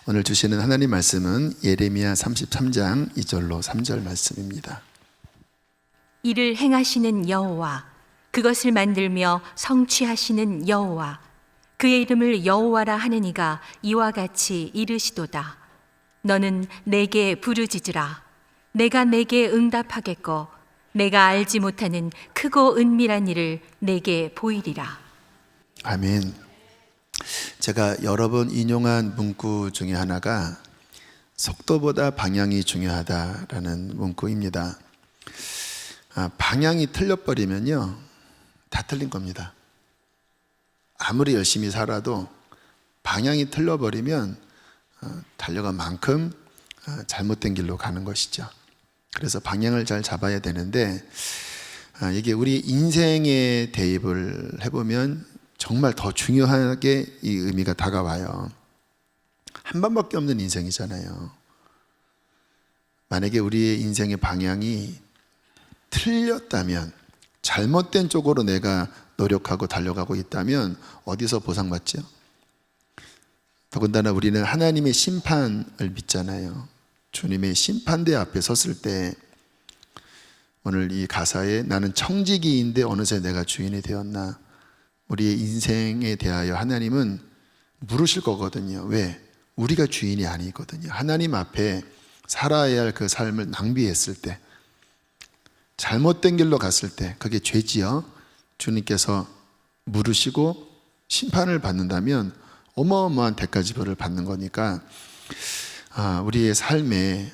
오늘 주시는 하나님 말씀은 예레미야 33장 2절로 3절 말씀입니다. 이를 행하시는 여호와, 그것을 만들며 성취하시는 여호와, 그의 이름을 여호와라 하는 이가 이와 같이 이르시도다. 너는 내게 부르짖으라. 내가 내게 응답하겠고 내가 알지 못하는 크고 은밀한 일을 내게 보이리라. 아멘. 제가 여러 번 인용한 문구 중에 하나가 속도보다 방향이 중요하다라는 문구입니다. 방향이 틀려버리면요, 다 틀린 겁니다. 아무리 열심히 살아도 방향이 틀려버리면 달려간 만큼 잘못된 길로 가는 것이죠. 그래서 방향을 잘 잡아야 되는데, 이게 우리 인생에 대입을 해보면 정말 더 중요하게 이 의미가 다가와요. 한 번밖에 없는 인생이잖아요. 만약에 우리의 인생의 방향이 틀렸다면, 잘못된 쪽으로 내가 노력하고 달려가고 있다면 어디서 보상받죠? 더군다나 우리는 하나님의 심판을 믿잖아요. 주님의 심판대 앞에 섰을 때, 오늘 이 가사에 나는 청지기인데 어느새 내가 주인이 되었나, 우리의 인생에 대하여 하나님은 물으실 거거든요. 왜? 우리가 주인이 아니거든요. 하나님 앞에 살아야 할 그 삶을 낭비했을 때, 잘못된 길로 갔을 때, 그게 죄지요. 주님께서 물으시고 심판을 받는다면 어마어마한 대가지불을 받는 거니까, 우리의 삶에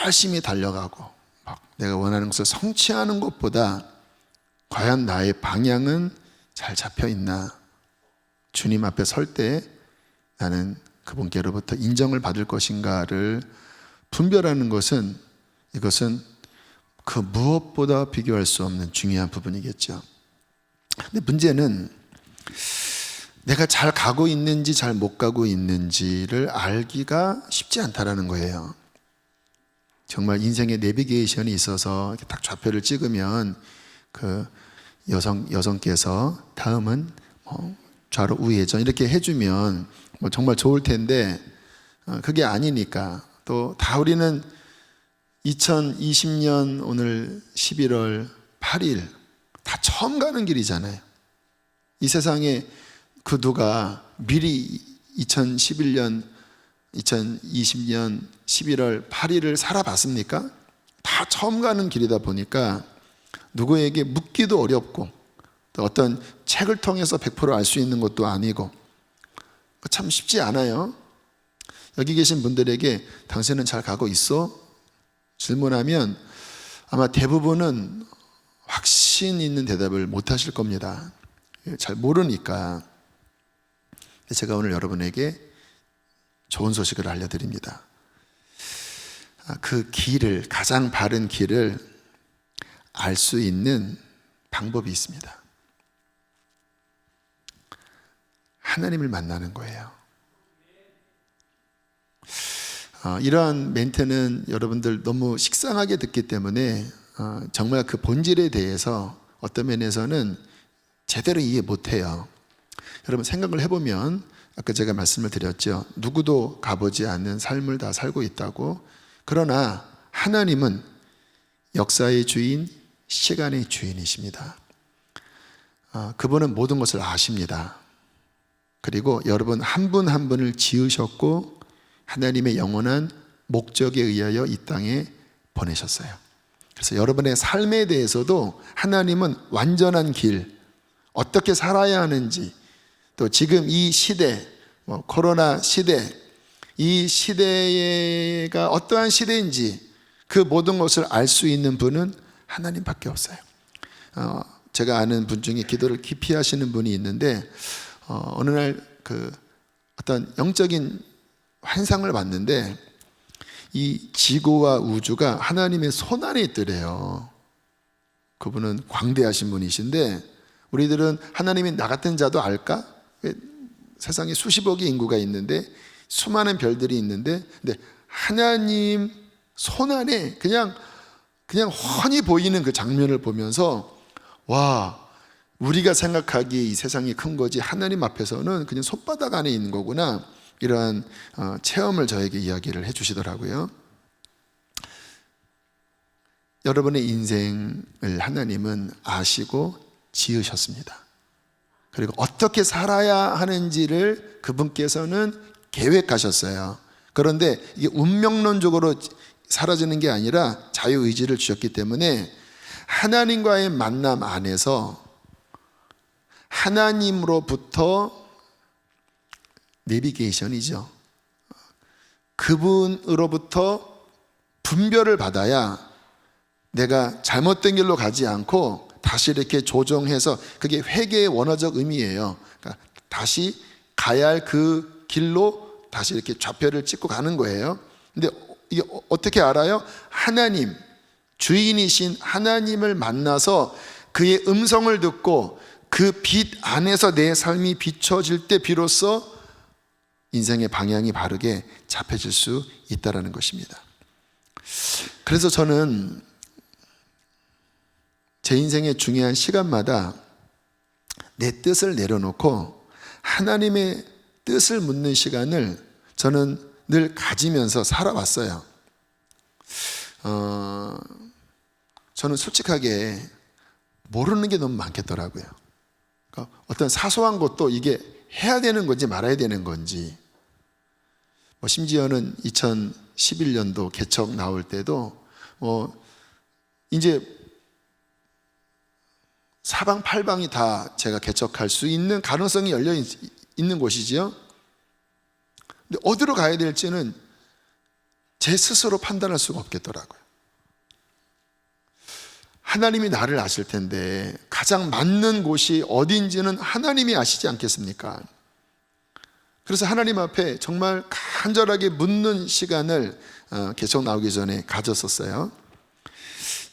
열심히 달려가고 막 내가 원하는 것을 성취하는 것보다 과연 나의 방향은 잘 잡혀 있나, 주님 앞에 설 때 나는 그분께로부터 인정을 받을 것인가를 분별하는 것은, 이것은 그 무엇보다 비교할 수 없는 중요한 부분이겠죠. 근데 문제는 내가 잘 가고 있는지 잘 못 가고 있는지를 알기가 쉽지 않다라는 거예요. 정말 인생의 내비게이션이 있어서 이렇게 딱 좌표를 찍으면 그 여성께서 다음은 좌로 우회전 이렇게 해주면 정말 좋을 텐데, 그게 아니니까, 또 다 우리는 2020년 오늘 11월 8일 다 처음 가는 길이잖아요. 이 세상에 그 누가 미리 2020년 11월 8일을 살아봤습니까? 다 처음 가는 길이다 보니까 누구에게 묻기도 어렵고, 또 어떤 책을 통해서 100% 알 수 있는 것도 아니고, 참 쉽지 않아요. 여기 계신 분들에게 당신은 잘 가고 있어? 질문하면 아마 대부분은 확신 있는 대답을 못 하실 겁니다. 잘 모르니까. 제가 오늘 여러분에게 좋은 소식을 알려드립니다. 그 길을, 가장 바른 길을 알 수 있는 방법이 있습니다. 하나님을 만나는 거예요. 이러한 멘트는 여러분들 너무 식상하게 듣기 때문에 정말 그 본질에 대해서 어떤 면에서는 제대로 이해 못해요. 여러분 생각을 해보면, 아까 제가 말씀을 드렸죠. 누구도 가보지 않는 삶을 다 살고 있다고. 그러나 하나님은 역사의 주인, 시간의 주인이십니다. 그분은 모든 것을 아십니다. 그리고 여러분 한 분 한 분을 지으셨고 하나님의 영원한 목적에 의하여 이 땅에 보내셨어요. 그래서 여러분의 삶에 대해서도 하나님은 완전한 길, 어떻게 살아야 하는지, 또 지금 이 시대, 코로나 시대, 이 시대가 어떠한 시대인지 그 모든 것을 알 수 있는 분은 하나님밖에 없어요. 제가 아는 분 중에 기도를 깊이 하시는 분이 있는데, 어느 날 그 어떤 영적인 환상을 봤는데, 이 지구와 우주가 하나님의 손 안에 있더래요. 그분은 광대하신 분이신데, 우리들은 하나님이 나 같은 자도 알까? 세상에 수십억의 인구가 있는데, 수많은 별들이 있는데, 근데 하나님 손 안에 그냥 훤히 보이는 그 장면을 보면서, 와, 우리가 생각하기에 이 세상이 큰 거지 하나님 앞에서는 그냥 손바닥 안에 있는 거구나. 이러한 체험을 저에게 이야기를 해주시더라고요. 여러분의 인생을 하나님은 아시고 지으셨습니다. 그리고 어떻게 살아야 하는지를 그분께서는 계획하셨어요. 그런데 이게 운명론적으로 사라지는 게 아니라 자유의지를 주셨기 때문에 하나님과의 만남 안에서 하나님으로부터 내비게이션이죠. 그분으로부터 분별을 받아야 내가 잘못된 길로 가지 않고 다시 이렇게 조정해서, 그게 회개의 원어적 의미예요. 그러니까 다시 가야 할 그 길로 다시 이렇게 좌표를 찍고 가는 거예요. 근데 이게 어떻게 알아요? 하나님, 주인이신 하나님을 만나서 그의 음성을 듣고 그 빛 안에서 내 삶이 비춰질 때 비로소 인생의 방향이 바르게 잡혀질 수 있다는 것입니다. 그래서 저는 제 인생의 중요한 시간마다 내 뜻을 내려놓고 하나님의 뜻을 묻는 시간을 저는 늘 가지면서 살아왔어요. 저는 솔직하게 모르는 게 너무 많겠더라고요. 그러니까 어떤 사소한 것도 이게 해야 되는 건지 말아야 되는 건지, 심지어는 2011년도 개척 나올 때도 이제 사방팔방이 다 제가 개척할 수 있는 가능성이 열려 있는 곳이지요. 근데 어디로 가야 될지는 제 스스로 판단할 수가 없겠더라고요. 하나님이 나를 아실 텐데 가장 맞는 곳이 어딘지는 하나님이 아시지 않겠습니까? 그래서 하나님 앞에 정말 간절하게 묻는 시간을 개척 나오기 전에 가졌었어요.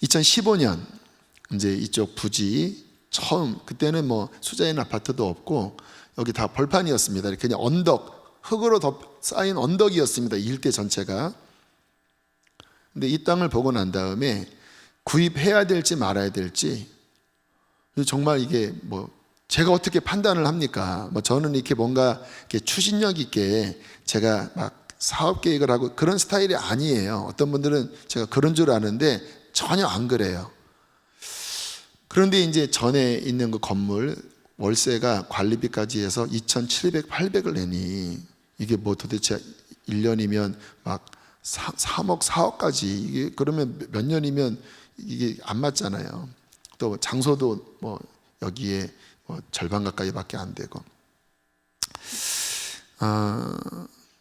2015년 이제 이쪽 부지 처음, 그때는 수자인 아파트도 없고 여기 다 벌판이었습니다. 그냥 언덕, 흙으로 쌓인 언덕이었습니다. 이 일대 전체가. 근데 이 땅을 보고 난 다음에 구입해야 될지 말아야 될지, 정말 이게 제가 어떻게 판단을 합니까? 저는 이렇게 뭔가 이렇게 추진력 있게 제가 막 사업 계획을 하고 그런 스타일이 아니에요. 어떤 분들은 제가 그런 줄 아는데 전혀 안 그래요. 그런데 이제 전에 있는 그 건물 월세가 관리비까지 해서 2,700, 800을 내니 이게 도대체 1년이면 막 3억, 4억까지, 이게 그러면 몇 년이면 이게 안 맞잖아요. 또 장소도 여기에 절반 가까이밖에 안 되고.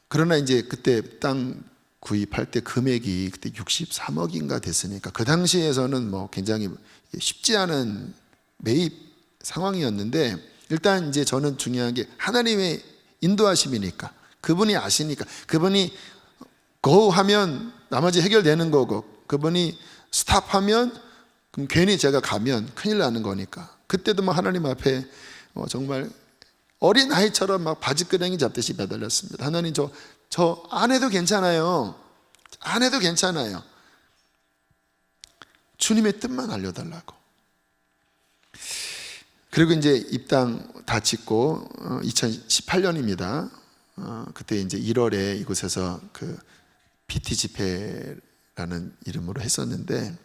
그러나 이제 그때 땅 구입할 때 금액이 그때 63억인가 됐으니까 그 당시에서는 굉장히 쉽지 않은 매입 상황이었는데, 일단 이제 저는 중요한 게 하나님의 인도하심이니까, 그분이 아시니까, 그분이 go 하면 나머지 해결되는 거고, 그분이 stop 하면 그럼 괜히 제가 가면 큰일 나는 거니까, 그때도 하나님 앞에 정말 어린 아이처럼 막 바지끄레기 잡듯이 매달렸습니다. 하나님, 저 안 해도 괜찮아요. 안 해도 괜찮아요. 주님의 뜻만 알려달라고. 그리고 이제 입당 다 짓고 2018년입니다. 그때 이제 1월에 이곳에서 그 PT 집회라는 이름으로 했었는데,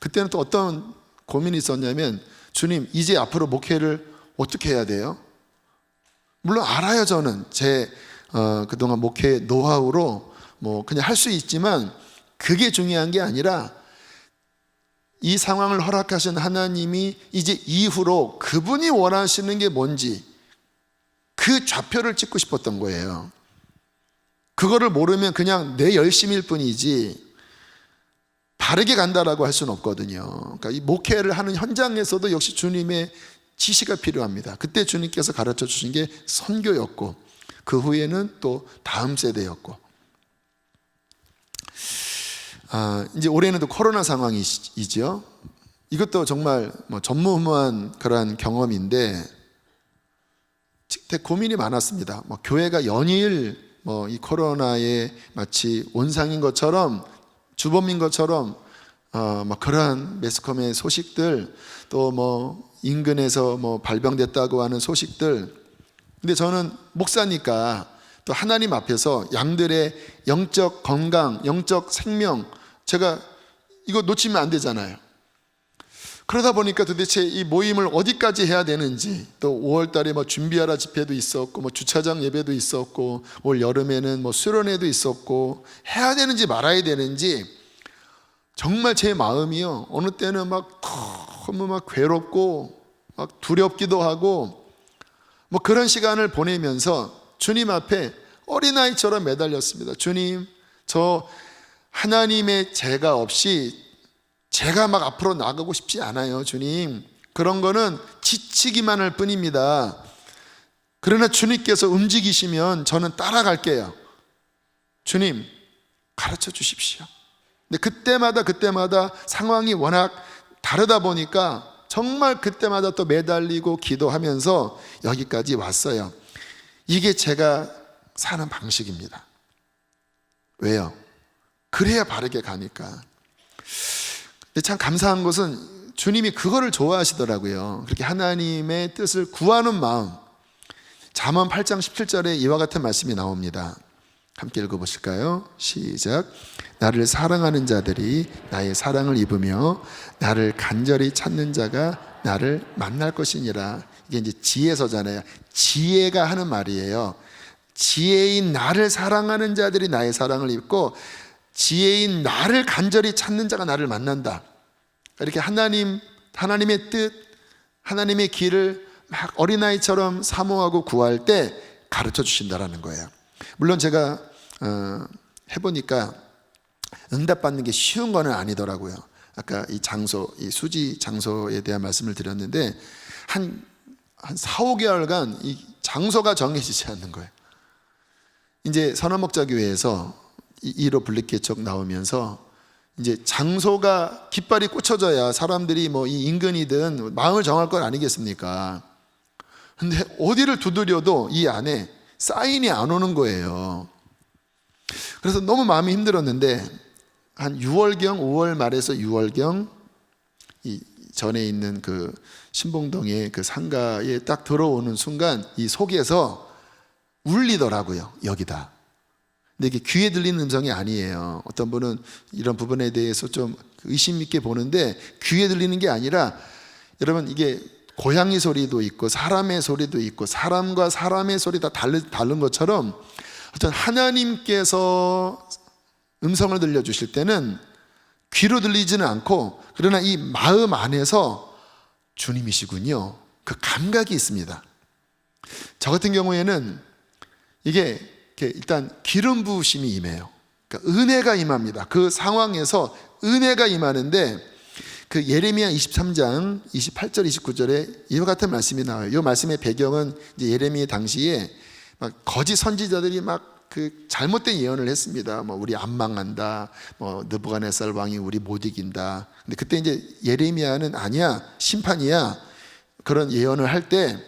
그때는 또 어떤 고민이 있었냐면, 주님, 이제 앞으로 목회를 어떻게 해야 돼요? 물론 알아요. 저는 제 그동안 목회 노하우로 그냥 할 수 있지만 그게 중요한 게 아니라 이 상황을 허락하신 하나님이 이제 이후로 그분이 원하시는 게 뭔지 그 좌표를 찍고 싶었던 거예요. 그거를 모르면 그냥 내 열심일 뿐이지 바르게 간다라고 할 수는 없거든요. 그러니까 이 목회를 하는 현장에서도 역시 주님의 지시가 필요합니다. 그때 주님께서 가르쳐 주신 게 선교였고, 그 후에는 또 다음 세대였고, 이제 올해는 또 코로나 상황이죠. 이것도 정말 전무후무한 그러한 경험인데 되게 고민이 많았습니다. 교회가 연일 이 코로나에 마치 온상인 것처럼, 주범인 것처럼 그러한 매스컴의 소식들, 또 인근에서 발병됐다고 하는 소식들. 근데 저는 목사니까 또 하나님 앞에서 양들의 영적 건강, 영적 생명, 제가 이거 놓치면 안 되잖아요. 그러다 보니까 도대체 이 모임을 어디까지 해야 되는지, 또 5월 달에 뭐 준비하라 집회도 있었고, 뭐 주차장 예배도 있었고, 올 여름에는 뭐 수련회도 있었고, 해야 되는지 말아야 되는지, 정말 제 마음이요, 어느 때는 막 너무 막 괴롭고, 막 두렵기도 하고, 뭐 그런 시간을 보내면서 주님 앞에 어린아이처럼 매달렸습니다. 주님, 저 하나님의 제가 없이 제가 막 앞으로 나가고 싶지 않아요, 주님. 그런 거는 지치기만 할 뿐입니다. 그러나 주님께서 움직이시면 저는 따라갈게요. 주님, 가르쳐 주십시오. 근데 그때마다 상황이 워낙 다르다 보니까 정말 그때마다 또 매달리고 기도하면서 여기까지 왔어요. 이게 제가 사는 방식입니다. 왜요? 그래야 바르게 가니까. 근데 참 감사한 것은 주님이 그거를 좋아하시더라고요. 그렇게 하나님의 뜻을 구하는 마음. 잠언 8장 17절에 이와 같은 말씀이 나옵니다. 함께 읽어보실까요? 시작. 나를 사랑하는 자들이 나의 사랑을 입으며 나를 간절히 찾는 자가 나를 만날 것이니라. 이게 이제 지혜서잖아요. 지혜가 하는 말이에요. 지혜인 나를 사랑하는 자들이 나의 사랑을 입고 지혜인 나를 간절히 찾는 자가 나를 만난다. 이렇게 하나님의 뜻, 하나님의 길을 막 어린아이처럼 사모하고 구할 때 가르쳐 주신다라는 거예요. 물론 제가 해보니까 응답받는 게 쉬운 거는 아니더라고요. 아까 이 장소, 이 수지 장소에 대한 말씀을 드렸는데 한 4, 5개월간 이 장소가 정해지지 않는 거예요. 이제 선화목자교회에서 1호 분립개척 나오면서 이제 장소가 깃발이 꽂혀져야 사람들이 뭐 이 인근이든 마음을 정할 것 아니겠습니까? 근데 어디를 두드려도 이 안에 사인이 안 오는 거예요. 그래서 너무 마음이 힘들었는데 한 6월경, 5월 말에서 6월경 이 전에 있는 그 신봉동의 그 상가에 딱 들어오는 순간 이 속에서 울리더라고요. 여기다. 근데 이게 귀에 들리는 음성이 아니에요. 어떤 분은 이런 부분에 대해서 좀 의심 있게 보는데 귀에 들리는 게 아니라 여러분 이게 고양이 소리도 있고 사람의 소리도 있고 사람과 사람의 소리 다 다른 것처럼 어떤 하나님께서 음성을 들려주실 때는 귀로 들리지는 않고 그러나 이 마음 안에서 주님이시군요. 그 감각이 있습니다. 저 같은 경우에는 이게 일단 기름 부으심이 임해요. 그러니까 은혜가 임합니다. 그 상황에서 은혜가 임하는데 그 예레미야 23장 28절 29절에 이와 같은 말씀이 나와요. 이 말씀의 배경은 이제 예레미야 당시에 막 거짓 선지자들이 막 그 잘못된 예언을 했습니다. 뭐 우리 안 망한다. 뭐 느부갓네살 왕이 우리 못 이긴다. 근데 그때 이제 예레미야는 아니야, 심판이야. 그런 예언을 할 때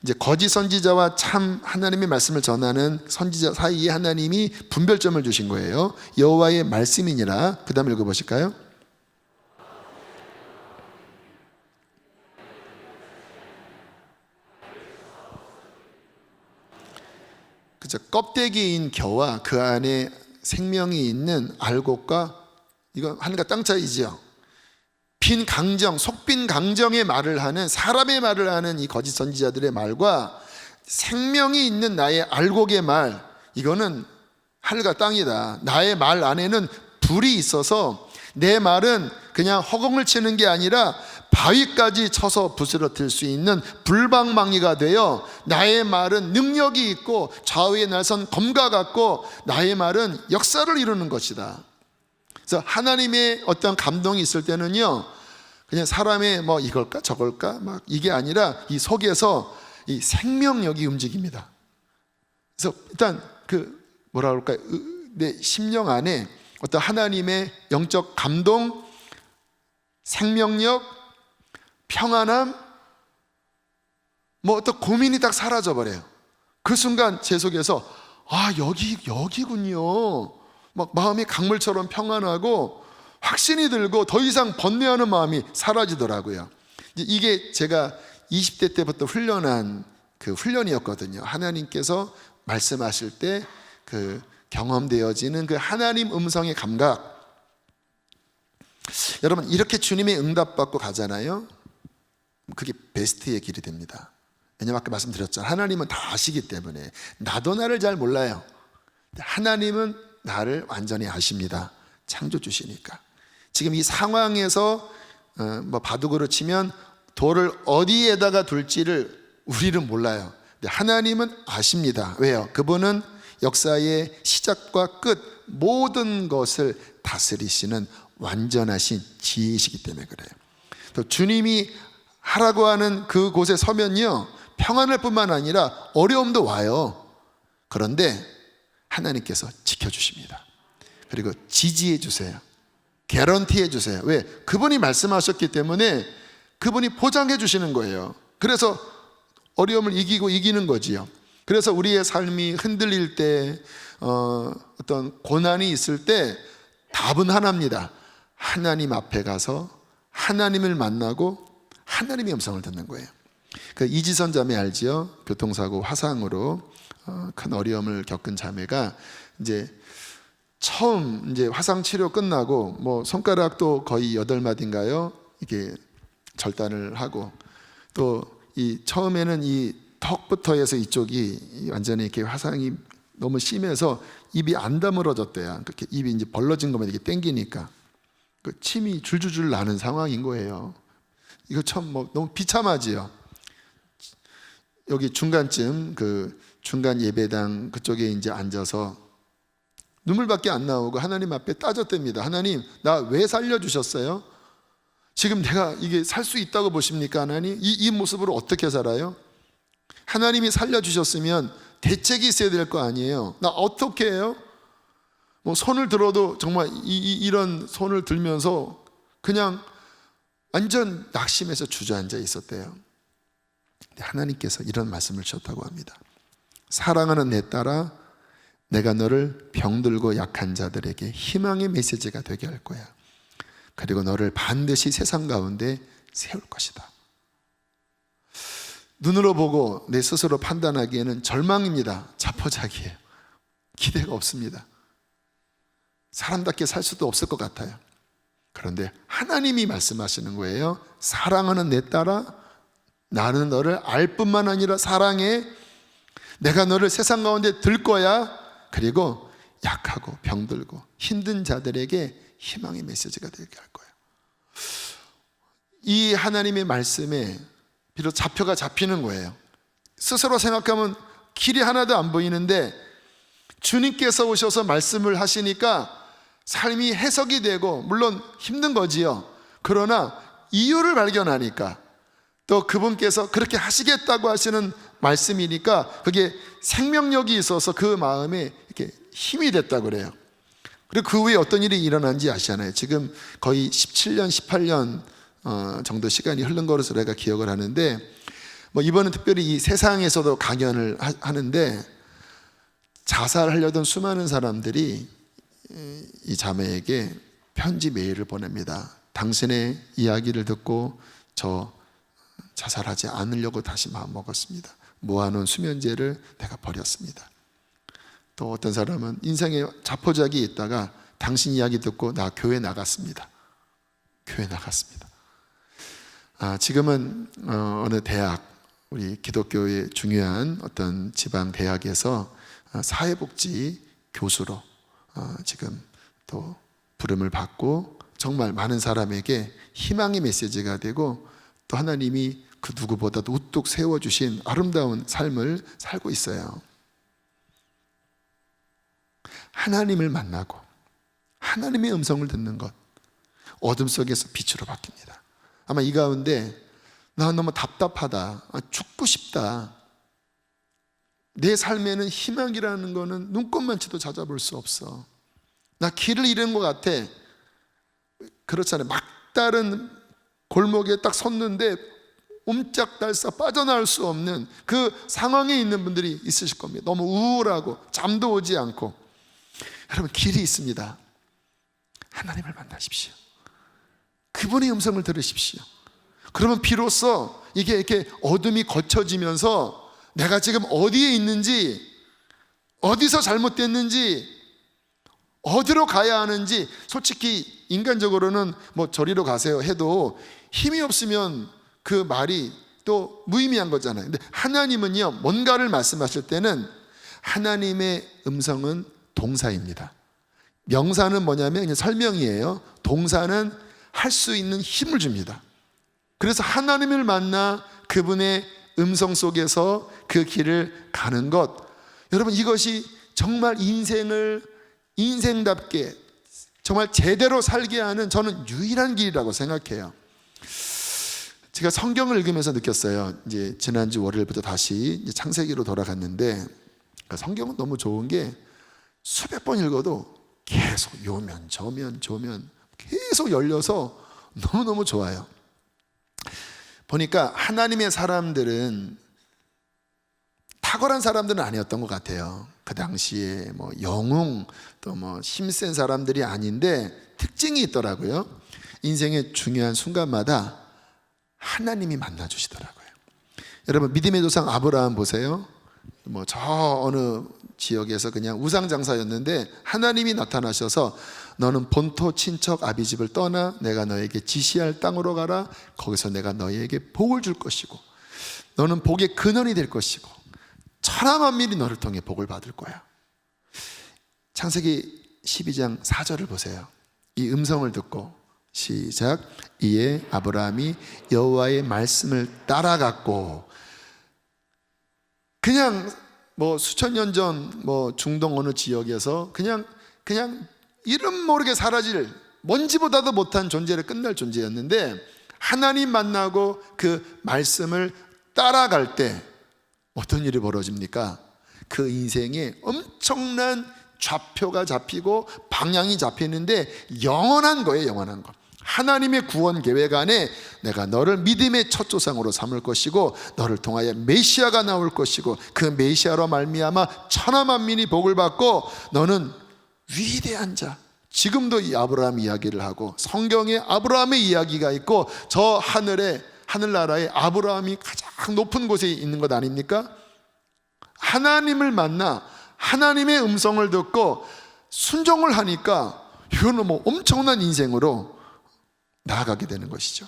이제 거짓 선지자와 참 하나님의 말씀을 전하는 선지자 사이에 하나님이 분별점을 주신 거예요. 여호와의 말씀이니라. 그 다음 읽어보실까요? 그죠? 껍데기인 겨와 그 안에 생명이 있는 알곡과 이건 하늘과 땅 차이죠. 빈 강정, 속빈 강정의 말을 하는 사람의 말을 하는 이 거짓 선지자들의 말과 생명이 있는 나의 알곡의 말, 이거는 하늘과 땅이다. 나의 말 안에는 불이 있어서 내 말은 그냥 허공을 치는 게 아니라 바위까지 쳐서 부스러뜨릴 수 있는 불방망이가 되어 나의 말은 능력이 있고 좌우의 날선 검과 같고 나의 말은 역사를 이루는 것이다. 그래서 하나님의 어떤 감동이 있을 때는요, 그냥 사람의 뭐 이걸까 저걸까 막 이게 아니라 이 속에서 이 생명력이 움직입니다. 그래서 일단 그 뭐라 그럴까요? 내 심령 안에 어떤 하나님의 영적 감동, 생명력, 평안함, 뭐 어떤 고민이 딱 사라져 버려요. 그 순간 제 속에서 아 여기군요. 막 마음이 강물처럼 평안하고 확신이 들고 더 이상 번뇌하는 마음이 사라지더라고요. 이게 제가 20대 때부터 훈련한 그 훈련이었거든요. 하나님께서 말씀하실 때 그 경험되어지는 그 하나님 음성의 감각. 여러분, 이렇게 주님의 응답받고 가잖아요. 그게 베스트의 길이 됩니다. 왜냐면 아까 말씀드렸잖아요. 하나님은 다 아시기 때문에. 나도 나를 잘 몰라요. 하나님은 나를 완전히 아십니다. 창조주시니까. 지금 이 상황에서 바둑으로 치면 돌을 어디에다가 둘지를 우리는 몰라요. 근데 하나님은 아십니다. 왜요? 그분은 역사의 시작과 끝 모든 것을 다스리시는 완전하신 지혜이시기 때문에 그래요. 또 주님이 하라고 하는 그곳에 서면요, 평안할 뿐만 아니라 어려움도 와요. 그런데 하나님께서 지켜주십니다. 그리고 지지해 주세요. 개런티해 주세요. 왜? 그분이 말씀하셨기 때문에 그분이 보장해 주시는 거예요. 그래서 어려움을 이기는 거지요. 그래서 우리의 삶이 흔들릴 때, 어떤 고난이 있을 때 답은 하나입니다. 하나님 앞에 가서 하나님을 만나고 하나님의 음성을 듣는 거예요. 그 이지선 자매 알지요? 교통사고 화상으로 큰 어려움을 겪은 자매가 이제 처음 이제 화상 치료 끝나고 뭐 손가락도 거의 8마디인가요? 이게 절단을 하고, 또 이 처음에는 이 턱부터 해서 이쪽이 완전히 이렇게 화상이 너무 심해서 입이 안 다물어졌대요. 그렇게 입이 이제 벌러진 거면 이렇게 당기니까 그 침이 줄줄줄 나는 상황인 거예요. 이거 참 뭐 너무 비참하지요. 여기 중간쯤 그 중간 예배당 그쪽에 이제 앉아서 눈물밖에 안 나오고 하나님 앞에 따졌답니다. 하나님, 나 왜 살려주셨어요? 지금 내가 이게 살 수 있다고 보십니까? 하나님, 이 모습으로 어떻게 살아요? 하나님이 살려주셨으면 대책이 있어야 될 거 아니에요. 나 어떻게 해요? 뭐 손을 들어도 정말 이런 손을 들면서 그냥 완전 낙심해서 주저앉아 있었대요. 근데 하나님께서 이런 말씀을 주셨다고 합니다. 사랑하는 내 딸아, 내가 너를 병들고 약한 자들에게 희망의 메시지가 되게 할 거야. 그리고 너를 반드시 세상 가운데 세울 것이다. 눈으로 보고 내 스스로 판단하기에는 절망입니다. 자포자기예요. 기대가 없습니다. 사람답게 살 수도 없을 것 같아요. 그런데 하나님이 말씀하시는 거예요. 사랑하는 내 딸아, 나는 너를 알 뿐만 아니라 사랑해. 내가 너를 세상 가운데 들 거야. 그리고 약하고 병들고 힘든 자들에게 희망의 메시지가 되게 할 거예요. 이 하나님의 말씀에 비록 좌표가 잡히는 거예요. 스스로 생각하면 길이 하나도 안 보이는데 주님께서 오셔서 말씀을 하시니까 삶이 해석이 되고, 물론 힘든 거지요. 그러나 이유를 발견하니까, 또 그분께서 그렇게 하시겠다고 하시는 말씀이니까 그게 생명력이 있어서 그 마음에 이렇게 힘이 됐다고 그래요. 그리고 그 후에 어떤 일이 일어난지 아시잖아요. 지금 거의 17년, 18년 정도 시간이 흐른 것으로 내가 기억을 하는데, 뭐 이번은 특별히 이 세상에서도 강연을 하는데 자살하려던 수많은 사람들이 이 자매에게 편지 메일을 보냅니다. 당신의 이야기를 듣고 저 자살하지 않으려고 다시 마음먹었습니다. 모아놓은 수면제를 내가 버렸습니다. 또 어떤 사람은 인생에 자포자기 있다가 당신 이야기 듣고 나 교회 나갔습니다. 교회 나갔습니다. 지금은 어느 대학, 우리 기독교의 중요한 어떤 지방 대학에서 사회복지 교수로 지금 또 부름을 받고 정말 많은 사람에게 희망의 메시지가 되고, 또 하나님이 그 누구보다도 우뚝 세워주신 아름다운 삶을 살고 있어요. 하나님을 만나고 하나님의 음성을 듣는 것, 어둠 속에서 빛으로 바뀝니다. 아마 이 가운데 나 너무 답답하다, 죽고 싶다, 내 삶에는 희망이라는 거는 눈꼽만치도 찾아볼 수 없어, 나 길을 잃은 것 같아, 그렇잖아요. 막다른 골목에 딱 섰는데 옴짝달싹 빠져나올 수 없는 그 상황에 있는 분들이 있으실 겁니다. 너무 우울하고 잠도 오지 않고. 여러분, 길이 있습니다. 하나님을 만나십시오. 그분의 음성을 들으십시오. 그러면 비로소 이게 이렇게 어둠이 거쳐지면서 내가 지금 어디에 있는지 어디서 잘못됐는지, 어디로 가야 하는지, 솔직히 인간적으로는 뭐 저리로 가세요 해도 힘이 없으면 그 말이 또 무의미한 거잖아요. 근데 하나님은요, 뭔가를 말씀하실 때는 하나님의 음성은 동사입니다. 명사는 뭐냐면 그냥 설명이에요. 동사는 할 수 있는 힘을 줍니다. 그래서 하나님을 만나 그분의 음성 속에서 그 길을 가는 것, 여러분 이것이 정말 인생답게 정말 제대로 살게 하는 저는 유일한 길이라고 생각해요. 제가 성경을 읽으면서 느꼈어요. 이제 지난주 월요일부터 다시 이제 창세기로 돌아갔는데, 성경은 너무 좋은 게 수백 번 읽어도 계속 요면 저면 계속 열려서 너무너무 좋아요. 보니까 하나님의 사람들은 탁월한 사람들은 아니었던 것 같아요. 그 당시에 뭐 영웅 또 뭐 힘센 사람들이 아닌데 특징이 있더라고요. 인생의 중요한 순간마다 하나님이 만나 주시더라고요. 여러분 믿음의 조상 아브라함 보세요. 뭐 저 어느 지역에서 그냥 우상장사였는데 하나님이 나타나셔서 너는 본토 친척 아비집을 떠나 내가 너에게 지시할 땅으로 가라. 거기서 내가 너에게 복을 줄 것이고 너는 복의 근원이 될 것이고 천하만민이 너를 통해 복을 받을 거야. 창세기 12장 4절을 보세요. 이 음성을 듣고 시작. 이에 아브라함이 여호와의 말씀을 따라갔고, 그냥 뭐 수천 년 전 뭐 중동 어느 지역에서 그냥 이름 모르게 사라질 먼지보다도 못한 존재를 끝날 존재였는데, 하나님 만나고 그 말씀을 따라갈 때 어떤 일이 벌어집니까? 그 인생에 엄청난 좌표가 잡히고 방향이 잡히는데 영원한 거예요. 영원한 거. 하나님의 구원 계획 안에 내가 너를 믿음의 첫 조상으로 삼을 것이고 너를 통하여 메시아가 나올 것이고 그 메시아로 말미암아 천하만민이 복을 받고 너는 위대한 자. 지금도 이 아브라함 이야기를 하고 성경에 아브라함의 이야기가 있고 저 하늘나라에 아브라함이 가장 높은 곳에 있는 것 아닙니까? 하나님을 만나 하나님의 음성을 듣고 순종을 하니까 이거는 뭐 엄청난 인생으로 나아가게 되는 것이죠.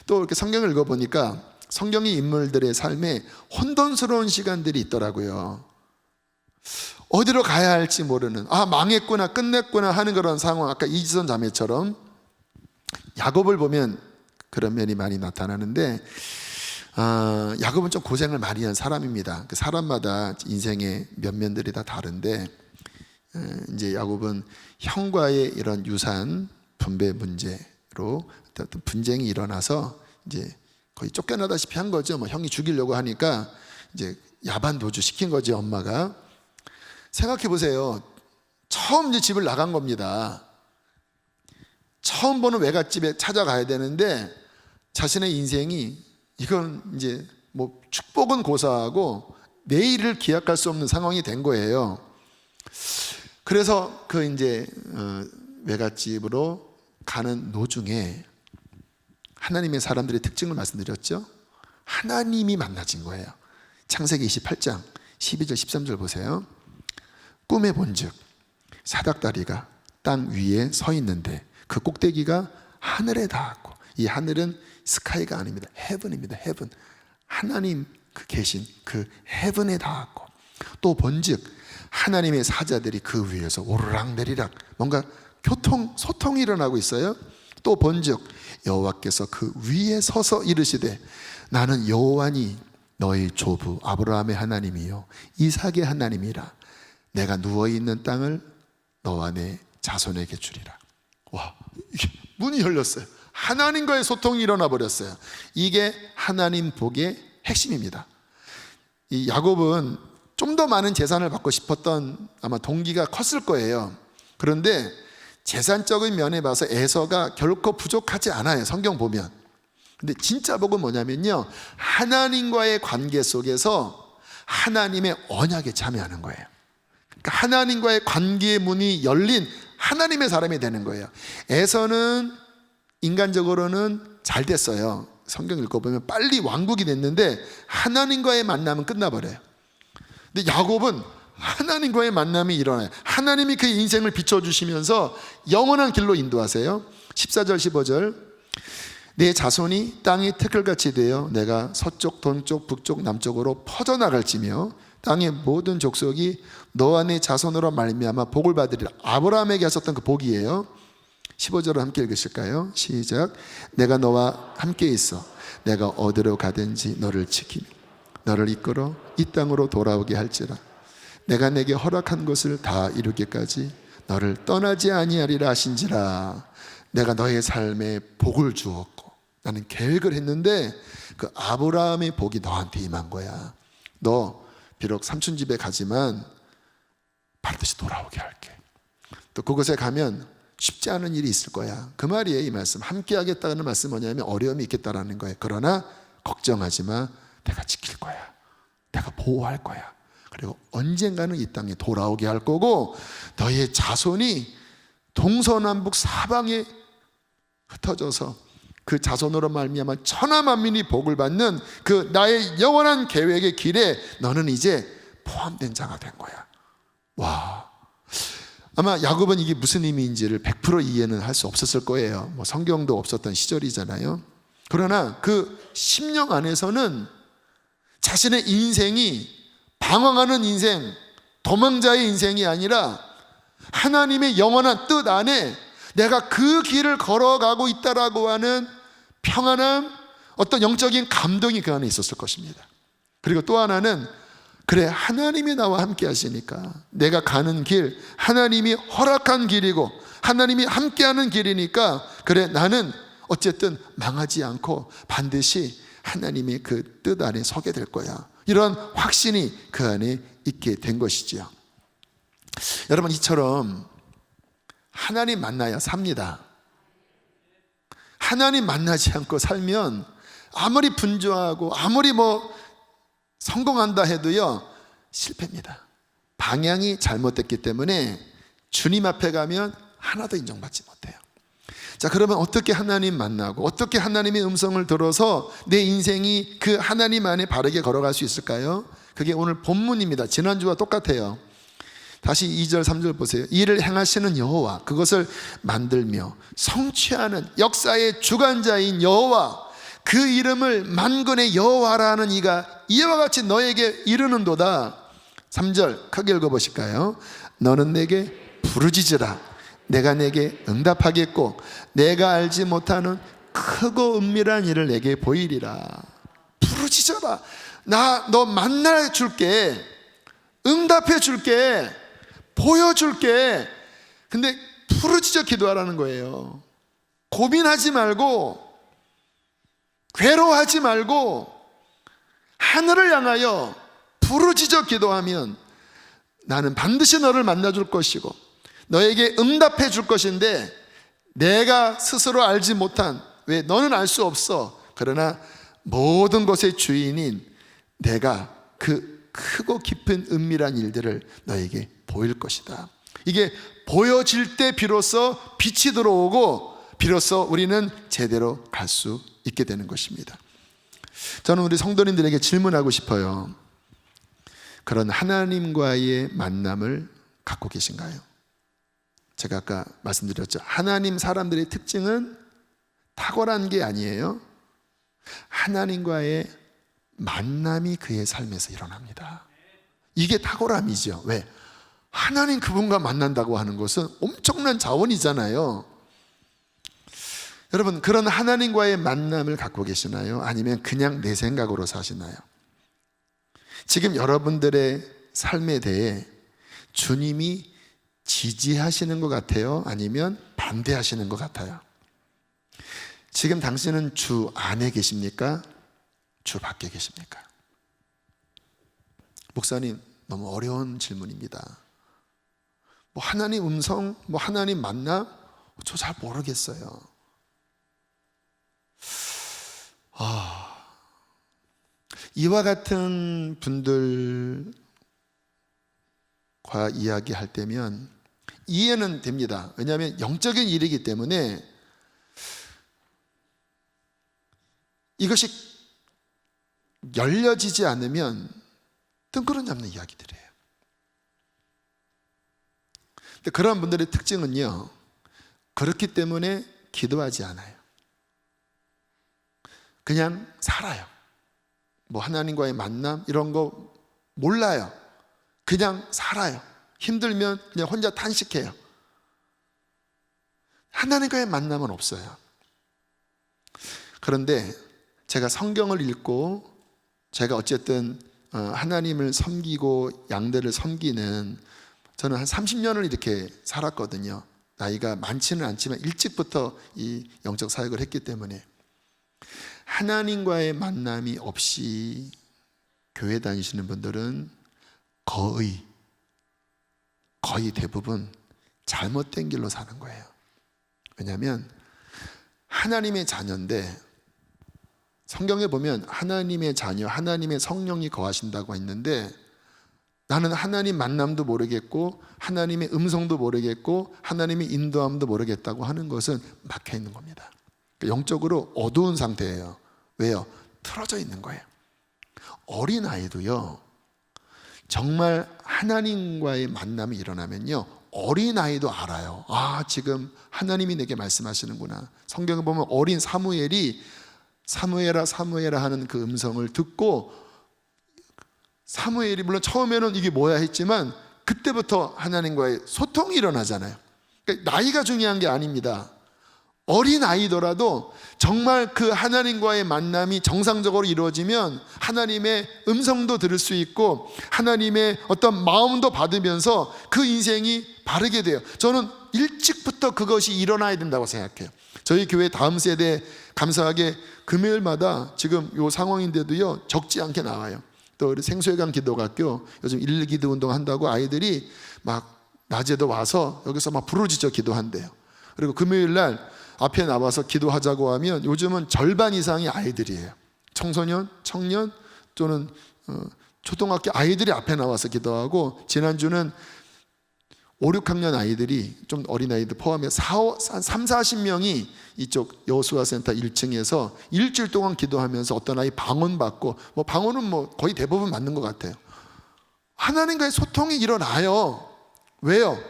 또 이렇게 성경을 읽어보니까 성경의 인물들의 삶에 혼돈스러운 시간들이 있더라고요. 어디로 가야 할지 모르는, 망했구나 끝냈구나 하는 그런 상황. 아까 이지선 자매처럼 야곱을 보면 그런 면이 많이 나타나는데, 야곱은 좀 고생을 많이 한 사람입니다. 그 사람마다 인생의 면면들이 다 다른데, 이제 야곱은 형과의 이런 유산 분배 문제로 어떤 분쟁이 일어나서 이제 거의 쫓겨나다시피 한 거죠. 뭐 형이 죽이려고 하니까 이제 야반 도주 시킨 거지, 엄마가. 생각해 보세요. 처음 이제 집을 나간 겁니다. 처음 보는 외갓집에 찾아가야 되는데 자신의 인생이 이건 이제 뭐 축복은 고사하고 내일을 기약할 수 없는 상황이 된 거예요. 그래서 그 이제 외갓집으로 가는 도중에 하나님의 사람들의 특징을 말씀드렸죠. 하나님이 만나진 거예요. 창세기 28장 12절 13절 보세요. 꿈에 본즉 사닥다리가 땅 위에 서 있는데 그 꼭대기가 하늘에 닿았고, 이 하늘은 스카이가 아닙니다. 헤븐입니다. 헤븐. 하나님 계신 그 헤븐에 닿았고, 또 본즉 하나님의 사자들이 그 위에서 오르락내리락 뭔가 소통이 일어나고 있어요. 또 본즉 여호와께서 그 위에 서서 이르시되 나는 여호와니 너희 조부 아브라함의 하나님이요 이삭의 하나님이라. 내가 누워있는 땅을 너와 내 자손에게 주리라. 와, 이게 문이 열렸어요. 하나님과의 소통이 일어나 버렸어요. 이게 하나님 복의 핵심입니다. 이 야곱은 좀 더 많은 재산을 받고 싶었던 아마 동기가 컸을 거예요. 그런데 재산적인 면에 봐서 에서가 결코 부족하지 않아요. 성경 보면. 근데 진짜 복은 뭐냐면요, 하나님과의 관계 속에서 하나님의 언약에 참여하는 거예요. 그러니까 하나님과의 관계의 문이 열린 하나님의 사람이 되는 거예요. 에서는 인간적으로는 잘 됐어요. 성경 읽어보면 빨리 왕국이 됐는데 하나님과의 만남은 끝나버려요. 근데 야곱은 하나님과의 만남이 일어나요. 하나님이 그 인생을 비춰주시면서 영원한 길로 인도하세요. 14절 15절 내 자손이 땅의 태클같이 되어 내가 서쪽 동쪽 북쪽 남쪽으로 퍼져나갈지며 땅의 모든 족속이 너와 내 자손으로 말미암아 복을 받으리라. 아브라함에게 하셨던 그 복이에요. 15절을 함께 읽으실까요? 시작. 내가 너와 함께 있어 내가 어디로 가든지 너를 지키며 너를 이끌어 이 땅으로 돌아오게 할지라. 내가 내게 허락한 것을 다 이루기까지 너를 떠나지 아니하리라 하신지라. 내가 너의 삶에 복을 주었고 나는 계획을 했는데 그 아브라함의 복이 너한테 임한 거야. 너 비록 삼촌 집에 가지만 반드시 돌아오게 할게. 또 그곳에 가면 쉽지 않은 일이 있을 거야. 그 말이에요. 이 말씀 함께 하겠다는 말씀 뭐냐면 어려움이 있겠다라는 거예요. 그러나 걱정하지 마. 내가 지킬 거야. 내가 보호할 거야. 그리고 언젠가는 이 땅에 돌아오게 할 거고 너의 자손이 동서남북 사방에 흩어져서 그 자손으로 말미암아 천하 만민이 복을 받는 그 나의 영원한 계획의 길에 너는 이제 포함된 자가 된 거야. 와, 아마 야곱은 이게 무슨 의미인지를 100% 이해는 할 수 없었을 거예요. 뭐 성경도 없었던 시절이잖아요. 그러나 그 심령 안에서는 자신의 인생이 방황하는 인생, 도망자의 인생이 아니라 하나님의 영원한 뜻 안에 내가 그 길을 걸어가고 있다라고 하는 평안함, 어떤 영적인 감동이 그 안에 있었을 것입니다. 그리고 또 하나는 그래, 하나님이 나와 함께 하시니까 내가 가는 길 하나님이 허락한 길이고 하나님이 함께하는 길이니까 그래, 나는 어쨌든 망하지 않고 반드시 하나님의 그 뜻 안에 서게 될 거야. 이런 확신이 그 안에 있게 된 것이지요. 여러분, 이처럼 하나님 만나야 삽니다. 하나님 만나지 않고 살면 아무리 분주하고 아무리 성공한다 해도요 실패입니다. 방향이 잘못됐기 때문에 주님 앞에 가면 하나도 인정받지 못해요. 자, 그러면 어떻게 하나님 만나고 어떻게 하나님의 음성을 들어서 내 인생이 그 하나님 안에 바르게 걸어갈 수 있을까요? 그게 오늘 본문입니다. 지난주와 똑같아요. 다시 2절 3절 보세요. 이를 행하시는 여호와, 그것을 만들며 성취하는 역사의 주관자인 여호와, 그 이름을 만군의 여호와라는 이가 이와 같이 너에게 이르는도다. 3절 크게 읽어보실까요? 너는 내게 부르짖으라. 내가 내게 응답하겠고 내가 알지 못하는 크고 은밀한 일을 내게 보이리라. 부르짖어라. 나 너 만나 줄게. 응답해 줄게. 보여줄게. 근데 부르짖어 기도하라는 거예요. 고민하지 말고 괴로워하지 말고 하늘을 향하여 부르짖어 기도하면 나는 반드시 너를 만나줄 것이고 너에게 응답해 줄 것인데 내가 스스로 알지 못한, 왜 너는 알 수 없어. 그러나 모든 것의 주인인 내가 그 크고 깊은 은밀한 일들을 너에게 보일 것이다. 이게 보여질 때 비로소 빛이 들어오고 비로소 우리는 제대로 갈 수 있게 되는 것입니다. 저는 우리 성도님들에게 질문하고 싶어요. 그런 하나님과의 만남을 갖고 계신가요? 제가 아까 말씀드렸죠. 하나님 사람들의 특징은 탁월한 게 아니에요. 하나님과의 만남이 그의 삶에서 일어납니다. 이게 탁월함이죠. 왜? 하나님 그분과 만난다고 하는 것은 엄청난 자원이잖아요. 여러분, 그런 하나님과의 만남을 갖고 계시나요? 아니면 그냥 내 생각으로 사시나요? 지금 여러분들의 삶에 대해 주님이 지지하시는 것 같아요? 아니면 반대하시는 것 같아요? 지금 당신은 주 안에 계십니까? 주 밖에 계십니까? 목사님, 너무 어려운 질문입니다. 하나님 음성, 하나님 만남? 저 잘 모르겠어요. 이와 같은 분들과 이야기할 때면 이해는 됩니다. 왜냐하면 영적인 일이기 때문에 이것이 열려지지 않으면 뜬구름 잡는 이야기들이에요. 근데 그런 분들의 특징은요, 그렇기 때문에 기도하지 않아요. 그냥 살아요. 뭐 하나님과의 만남 이런 거 몰라요. 그냥 살아요. 힘들면 그냥 혼자 탄식해요. 하나님과의 만남은 없어요. 그런데 제가 성경을 읽고 제가 어쨌든 하나님을 섬기고 양들을 섬기는, 저는 한 30년을 이렇게 살았거든요. 나이가 많지는 않지만 일찍부터 이 영적 사역을 했기 때문에 하나님과의 만남이 없이 교회 다니시는 분들은 거의 대부분 잘못된 길로 사는 거예요. 왜냐하면 하나님의 자녀인데, 성경에 보면 하나님의 자녀, 하나님의 성령이 거하신다고 했는데, 나는 하나님 만남도 모르겠고 하나님의 음성도 모르겠고 하나님의 인도함도 모르겠다고 하는 것은 막혀 있는 겁니다. 영적으로 어두운 상태예요. 왜요? 틀어져 있는 거예요. 어린아이도요, 정말 하나님과의 만남이 일어나면요, 어린아이도 알아요. 아, 지금 하나님이 내게 말씀하시는구나. 성경에 보면 어린 사무엘이 사무엘아 사무엘아 하는 그 음성을 듣고, 사무엘이 물론 처음에는 이게 뭐야 했지만 그때부터 하나님과의 소통이 일어나잖아요. 그러니까 나이가 중요한 게 아닙니다. 어린 아이더라도 정말 그 하나님과의 만남이 정상적으로 이루어지면 하나님의 음성도 들을 수 있고 하나님의 어떤 마음도 받으면서 그 인생이 바르게 돼요. 저는 일찍부터 그것이 일어나야 된다고 생각해요. 저희 교회 다음 세대 감사하게 금요일마다 지금 요 상황인데도요, 적지 않게 나와요. 또 우리 생수회관 기도학교 요즘 1기도 운동 한다고 아이들이 막 낮에도 와서 여기서 막 부르짖어 기도한대요. 그리고 금요일 날 앞에 나와서 기도하자고 하면 요즘은 절반 이상이 아이들이에요. 청소년, 청년 또는 초등학교 아이들이 앞에 나와서 기도하고, 지난주는 5, 6학년 아이들이, 좀 어린 아이들 포함해 30-40명이 이쪽 여호수아 센터 1층에서 일주일 동안 기도하면서 어떤 아이 방언 받고, 뭐 방언은 뭐 거의 대부분 맞는 것 같아요. 하나님과의 소통이 일어나요. 왜요?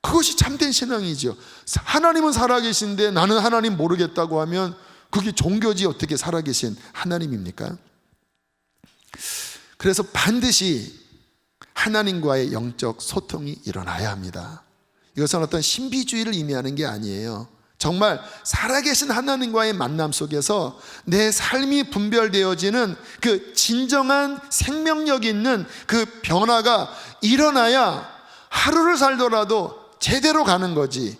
그것이 참된 신앙이죠. 하나님은 살아계신데 나는 하나님 모르겠다고 하면 그게 종교지 어떻게 살아계신 하나님입니까? 그래서 반드시 하나님과의 영적 소통이 일어나야 합니다. 이것은 어떤 신비주의를 의미하는 게 아니에요. 정말 살아계신 하나님과의 만남 속에서 내 삶이 분별되어지는 그 진정한 생명력 있는 그 변화가 일어나야 하루를 살더라도 제대로 가는 거지.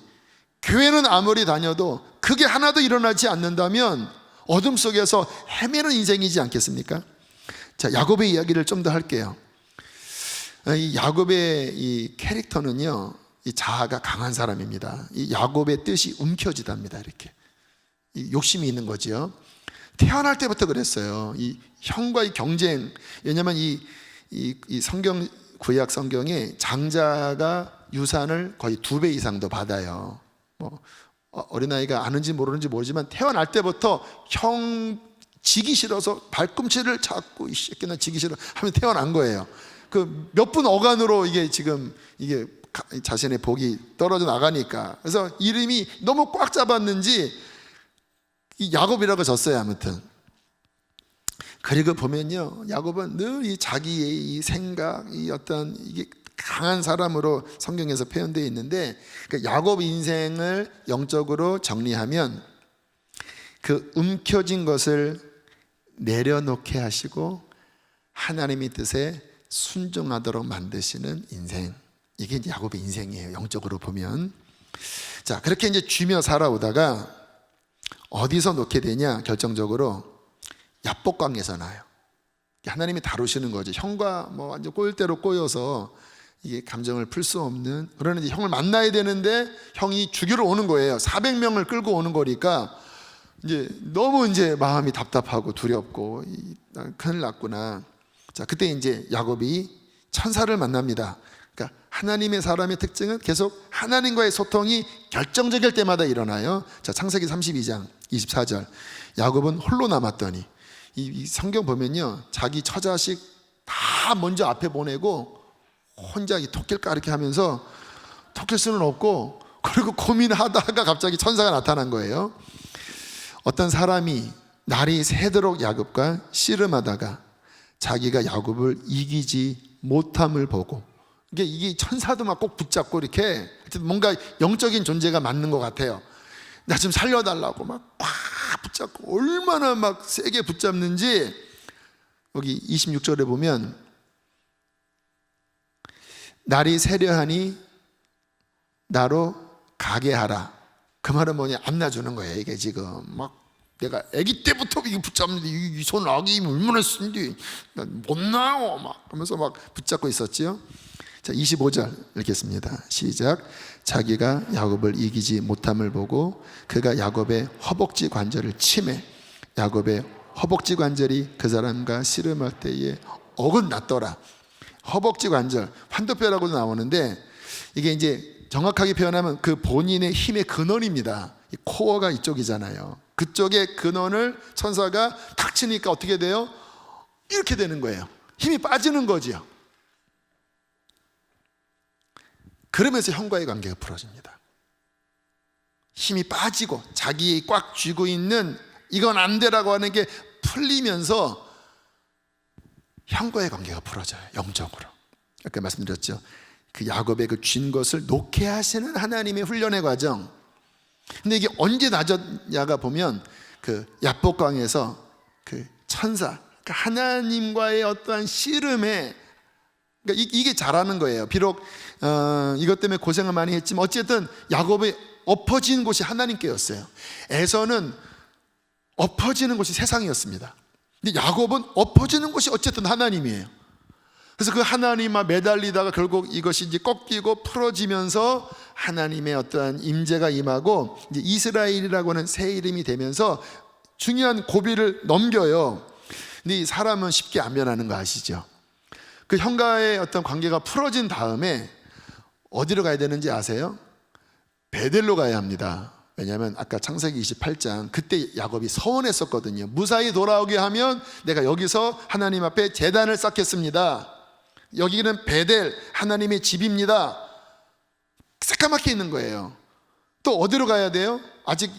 교회는 아무리 다녀도 그게 하나도 일어나지 않는다면 어둠 속에서 헤매는 인생이지 않겠습니까? 자, 야곱의 이야기를 좀 더 할게요. 이 야곱의 이 캐릭터는요, 이 자아가 강한 사람입니다. 이 야곱의 뜻이 움켜쥐답니다. 이렇게 이 욕심이 있는 거죠. 태어날 때부터 그랬어요. 이 형과의 경쟁. 왜냐하면 이 성경, 구약 성경에 장자가 유산을 거의 2배 이상도 받아요. 뭐 어린아이가 아는지 모르는지 모르지만 태어날 때부터 형 지기 싫어서 발꿈치를 잡고 이 새끼나 지기 싫어 하면 태어난 거예요. 그 몇 분 어간으로 이게 지금 이게 자신의 복이 떨어져 나가니까. 그래서 이름이 너무 꽉 잡았는지 이 야곱이라고 졌어요. 아무튼 그리고 보면요, 야곱은 늘 이 자기의 이 생각, 이 어떤 이게 강한 사람으로 성경에서 표현되어 있는데, 그 야곱 인생을 영적으로 정리하면 그 움켜진 것을 내려놓게 하시고 하나님의 뜻에 순종하도록 만드시는 인생, 이게 이제 야곱의 인생이에요. 영적으로 보면. 자, 그렇게 이제 쥐며 살아오다가 어디서 놓게 되냐? 결정적으로 야복강에서 나요. 하나님이 다루시는 거죠. 형과 뭐 완전 꼬일 대로 꼬여서 이게 감정을 풀 수 없는, 그러는 이제 형을 만나야 되는데 형이 죽이러 오는 거예요. 400명을 끌고 오는 거니까 이제 너무 이제 마음이 답답하고 두렵고 큰일 났구나. 자, 그때 이제 야곱이 천사를 만납니다. 그러니까 하나님의 사람의 특징은 계속 하나님과의 소통이 결정적일 때마다 일어나요. 자, 창세기 32장 24절. 야곱은 홀로 남았더니, 이 성경 보면요, 자기 처자식 다 먼저 앞에 보내고 혼자 이 토끼를 까르게 하면서 속일 수는 없고, 그리고 고민하다가 갑자기 천사가 나타난 거예요. 어떤 사람이 날이 새도록 야곱과 씨름하다가 자기가 야곱을 이기지 못함을 보고, 이게 천사도 막 꼭 붙잡고 이렇게 뭔가 영적인 존재가 맞는 것 같아요. 나 좀 살려달라고 막 꽉 붙잡고 얼마나 막 세게 붙잡는지, 여기 26절에 보면 날이 새려하니 나로 가게 하라. 그 말은 뭐냐, 안 놔주는 거예요. 이게 지금 막 내가 아기 때부터 이거 붙잡는데 이 손 아기 얼마나 쓴디 못 나와 막 하면서 막 붙잡고 있었지요. 자, 25절 읽겠습니다. 시작. 자기가 야곱을 이기지 못함을 보고 그가 야곱의 허벅지 관절을 치매 야곱의 허벅지 관절이 그 사람과 씨름할 때에 어긋났더라. 허벅지 관절, 환도뼈라고도 나오는데, 이게 이제 정확하게 표현하면 그 본인의 힘의 근원입니다. 이 코어가 이쪽이잖아요. 그쪽의 근원을 천사가 탁 치니까 어떻게 돼요? 이렇게 되는 거예요. 힘이 빠지는 거지요. 그러면서 형과의 관계가 풀어집니다. 힘이 빠지고 자기 꽉 쥐고 있는 이건 안 되라고 하는 게 풀리면서 형과의 관계가 풀어져요. 영적으로. 아까 말씀드렸죠. 그 야곱의 그 쥔 것을 놓게 하시는 하나님의 훈련의 과정. 근데 이게 언제 낮았냐가 보면 그 야복강에서 그 천사, 그러니까 하나님과의 어떠한 씨름에, 그러니까 이게 잘하는 거예요. 비록 이것 때문에 고생을 많이 했지만 어쨌든 야곱이 엎어진 곳이 하나님께였어요. 에서는 엎어지는 곳이 세상이었습니다. 근데 야곱은 엎어지는 곳이 어쨌든 하나님이에요. 그래서 그 하나님과 매달리다가 결국 이것이 이제 꺾이고 풀어지면서 하나님의 어떠한 임재가 임하고 이제 이스라엘이라고 하는 새 이름이 되면서 중요한 고비를 넘겨요. 근데 이 사람은 쉽게 안 변하는 거 아시죠? 그 형과의 어떤 관계가 풀어진 다음에 어디로 가야 되는지 아세요? 베델로 가야 합니다. 왜냐하면 아까 창세기 28장 그때 야곱이 서원했었거든요. 무사히 돌아오게 하면 내가 여기서 하나님 앞에 제단을 쌓겠습니다. 여기는 베델, 하나님의 집입니다. 새까맣게 있는 거예요. 또 어디로 가야 돼요? 아직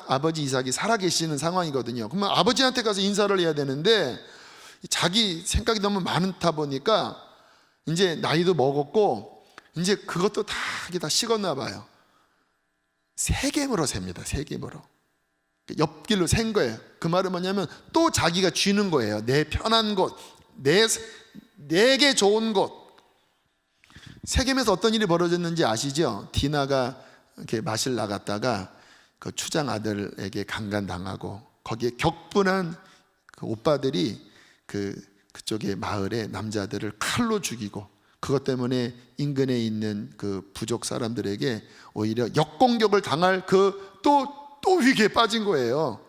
아버지 이삭이 살아계시는 상황이거든요. 그러면 아버지한테 가서 인사를 해야 되는데 자기 생각이 너무 많다 보니까 이제 나이도 먹었고 이제 그것도 다 식었나 봐요. 세겜으로 셉니다. 세겜으로. 옆길로 센 거예요. 그 말은 뭐냐면 또 자기가 쥐는 거예요. 내 편한 곳, 내게 좋은 곳. 세겜에서 어떤 일이 벌어졌는지 아시죠? 디나가 이렇게 마실 나갔다가 그 추장 아들에게 강간당하고 거기에 격분한 그 오빠들이 그쪽의 마을의 남자들을 칼로 죽이고, 그것 때문에 인근에 있는 그 부족 사람들에게 오히려 역공격을 당할 또 위기에 빠진 거예요.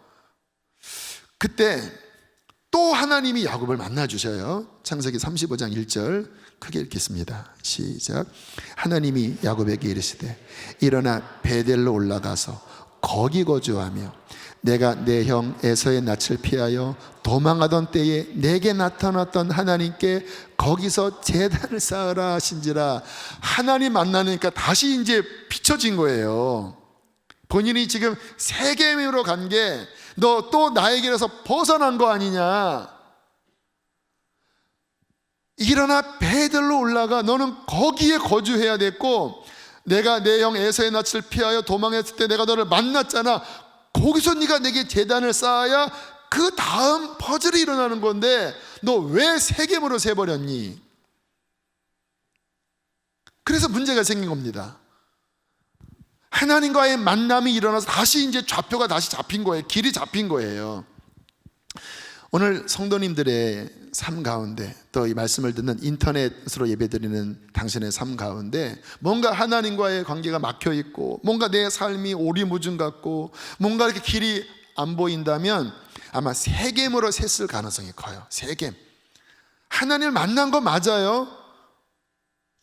그때 또 하나님이 야곱을 만나 주셔요. 창세기 35장 1절 크게 읽겠습니다. 시작. 하나님이 야곱에게 이르시되 일어나 베델로 올라가서 거기 거주하며 내가 내 형 에서의 낯을 피하여 도망하던 때에 내게 나타났던 하나님께 거기서 제단을 쌓으라 하신지라. 하나님 만나니까 다시 이제 비춰진 거예요. 본인이 지금 세겜으로 간 게 너 또 나에게서 벗어난 거 아니냐. 일어나 베델로 올라가. 너는 거기에 거주해야 됐고, 내가 내 형 에서의 낯을 피하여 도망했을 때 내가 너를 만났잖아. 거기서 네가 내게 제단을 쌓아야 그 다음 퍼즐이 일어나는 건데 너 왜 세겜으로 세버렸니? 그래서 문제가 생긴 겁니다. 하나님과의 만남이 일어나서 다시 이제 좌표가 다시 잡힌 거예요. 길이 잡힌 거예요. 오늘 성도님들의 삶 가운데, 또 이 말씀을 듣는 인터넷으로 예배드리는 당신의 삶 가운데 뭔가 하나님과의 관계가 막혀 있고, 뭔가 내 삶이 오리무중 같고, 뭔가 이렇게 길이 안 보인다면 아마 세겜으로 샜을 가능성이 커요. 세겜. 하나님을 만난 거 맞아요.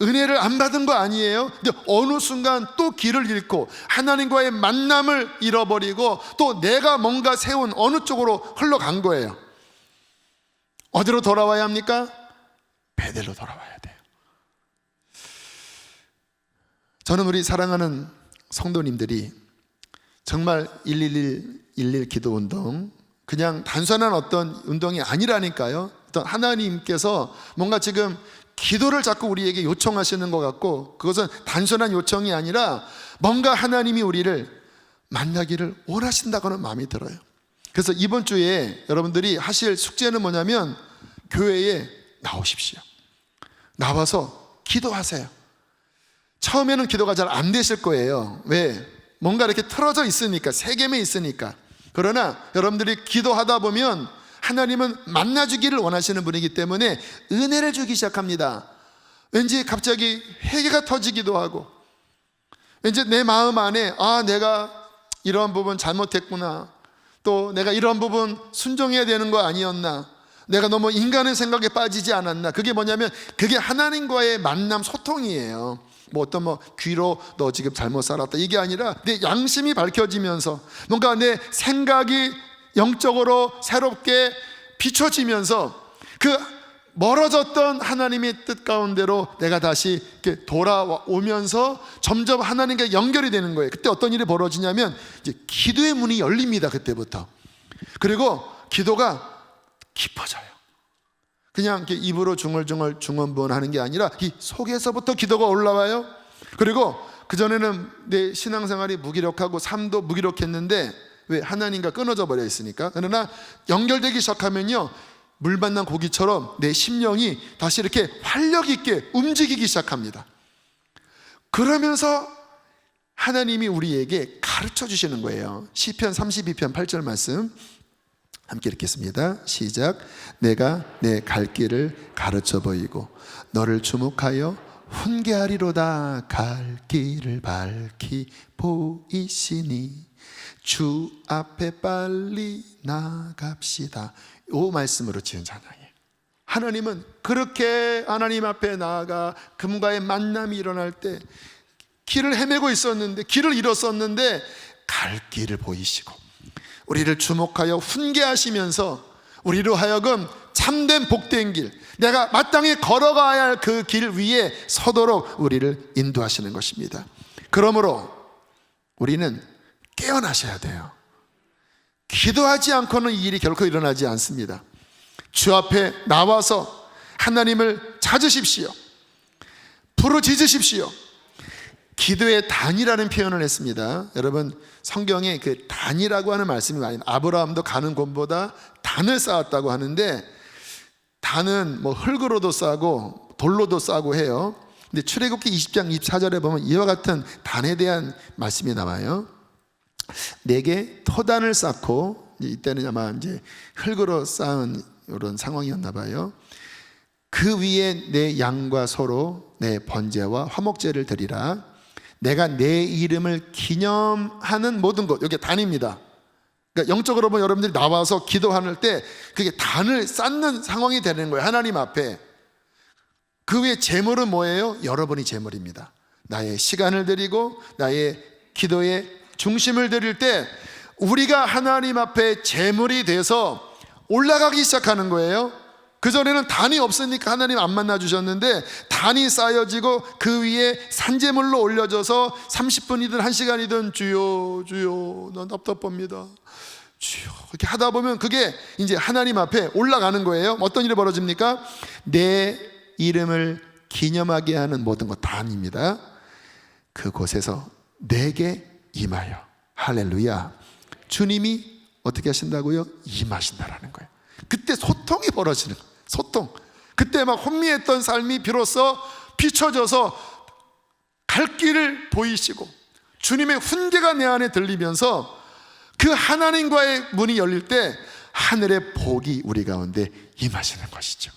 은혜를 안 받은 거 아니에요. 근데 어느 순간 또 길을 잃고 하나님과의 만남을 잃어버리고 또 내가 뭔가 세운 어느 쪽으로 흘러간 거예요. 어디로 돌아와야 합니까? 베델로 돌아와야 돼요. 저는 우리 사랑하는 성도님들이 정말 111 기도 운동, 그냥 단순한 어떤 운동이 아니라니까요. 어떤 하나님께서 뭔가 지금 기도를 자꾸 우리에게 요청하시는 것 같고, 그것은 단순한 요청이 아니라 뭔가 하나님이 우리를 만나기를 원하신다고는 마음이 들어요. 그래서 이번 주에 여러분들이 하실 숙제는 뭐냐면 교회에 나오십시오. 나와서 기도하세요. 처음에는 기도가 잘 안 되실 거예요. 왜? 뭔가 이렇게 틀어져 있으니까, 세겜에 있으니까. 그러나 여러분들이 기도하다 보면 하나님은 만나주기를 원하시는 분이기 때문에 은혜를 주기 시작합니다. 왠지 갑자기 회개가 터지기도 하고, 왠지 내 마음 안에 내가 이러한 부분 잘못했구나, 또 내가 이러한 부분 순종해야 되는 거 아니었나, 내가 너무 인간의 생각에 빠지지 않았나. 그게 뭐냐면 그게 하나님과의 만남, 소통이에요. 어떤 귀로 너 지금 잘못 살았다 이게 아니라 내 양심이 밝혀지면서 뭔가 내 생각이 영적으로 새롭게 비춰지면서 그 멀어졌던 하나님의 뜻 가운데로 내가 다시 이렇게 돌아오면서 점점 하나님과 연결이 되는 거예요. 그때 어떤 일이 벌어지냐면 이제 기도의 문이 열립니다. 그때부터. 그리고 기도가 깊어져요. 그냥 이렇게 입으로 중얼중얼 중언부언하는 게 아니라 이 속에서부터 기도가 올라와요. 그리고 그전에는 내 신앙생활이 무기력하고 삶도 무기력했는데, 왜? 하나님과 끊어져 버려 있으니까. 그러나 연결되기 시작하면요, 물 만난 고기처럼 내 심령이 다시 이렇게 활력 있게 움직이기 시작합니다. 그러면서 하나님이 우리에게 가르쳐 주시는 거예요. 시편 32편 8절 말씀 함께 읽겠습니다. 시작. 내가 내 갈 길을 가르쳐 보이고 너를 주목하여 훈계하리로다. 갈 길을 밝히 보이시니 주 앞에 빨리 나갑시다. 이 말씀으로 지은 찬양이에요. 하나님은 그렇게 하나님 앞에 나아가 그분과의 만남이 일어날 때 길을 헤매고 있었는데, 길을 잃었었는데 갈 길을 보이시고 우리를 주목하여 훈계하시면서 우리로 하여금 참된 복된 길, 내가 마땅히 걸어가야 할 그 길 위에 서도록 우리를 인도하시는 것입니다. 그러므로 우리는 깨어나셔야 돼요. 기도하지 않고는 이 일이 결코 일어나지 않습니다. 주 앞에 나와서 하나님을 찾으십시오. 부르짖으십시오. 기도의 단이라는 표현을 했습니다. 여러분, 성경에 그 단이라고 하는 말씀이 많이, 아브라함도 가는 곰보다 단을 쌓았다고 하는데, 단은 흙으로도 싸고 돌로도 싸고 해요. 근데 출애굽기 20장 24절에 보면 이와 같은 단에 대한 말씀이 나와요. 내게 토단을 쌓고, 이때는 아마 이제 흙으로 쌓은 이런 상황이었나 봐요. 그 위에 내 양과 소로 내 번제와 화목제를 드리라. 내가 내 이름을 기념하는 모든 것, 여기 단입니다. 그러니까 영적으로 보면 여러분들이 나와서 기도할 때 그게 단을 쌓는 상황이 되는 거예요. 하나님 앞에. 그 위에 제물은 뭐예요? 여러분이 제물입니다. 나의 시간을 드리고 나의 기도의 중심을 드릴 때 우리가 하나님 앞에 제물이 돼서 올라가기 시작하는 거예요. 그전에는 단이 없으니까 하나님 안 만나주셨는데, 단이 쌓여지고 그 위에 산제물로 올려져서 30분이든 1시간이든 주여 주여 난 답답합니다, 주여, 이렇게 하다 보면 그게 이제 하나님 앞에 올라가는 거예요. 어떤 일이 벌어집니까? 내 이름을 기념하게 하는 모든 것 단입니다. 그곳에서 내게 임하여, 할렐루야, 주님이 어떻게 하신다고요? 임하신다라는 거예요. 그때 소통이 벌어지는 거예요. 소통. 그때 막 혼미했던 삶이 비로소 비춰져서 갈 길을 보이시고 주님의 훈계가 내 안에 들리면서 그 하나님과의 문이 열릴 때 하늘의 복이 우리 가운데 임하시는 것이죠.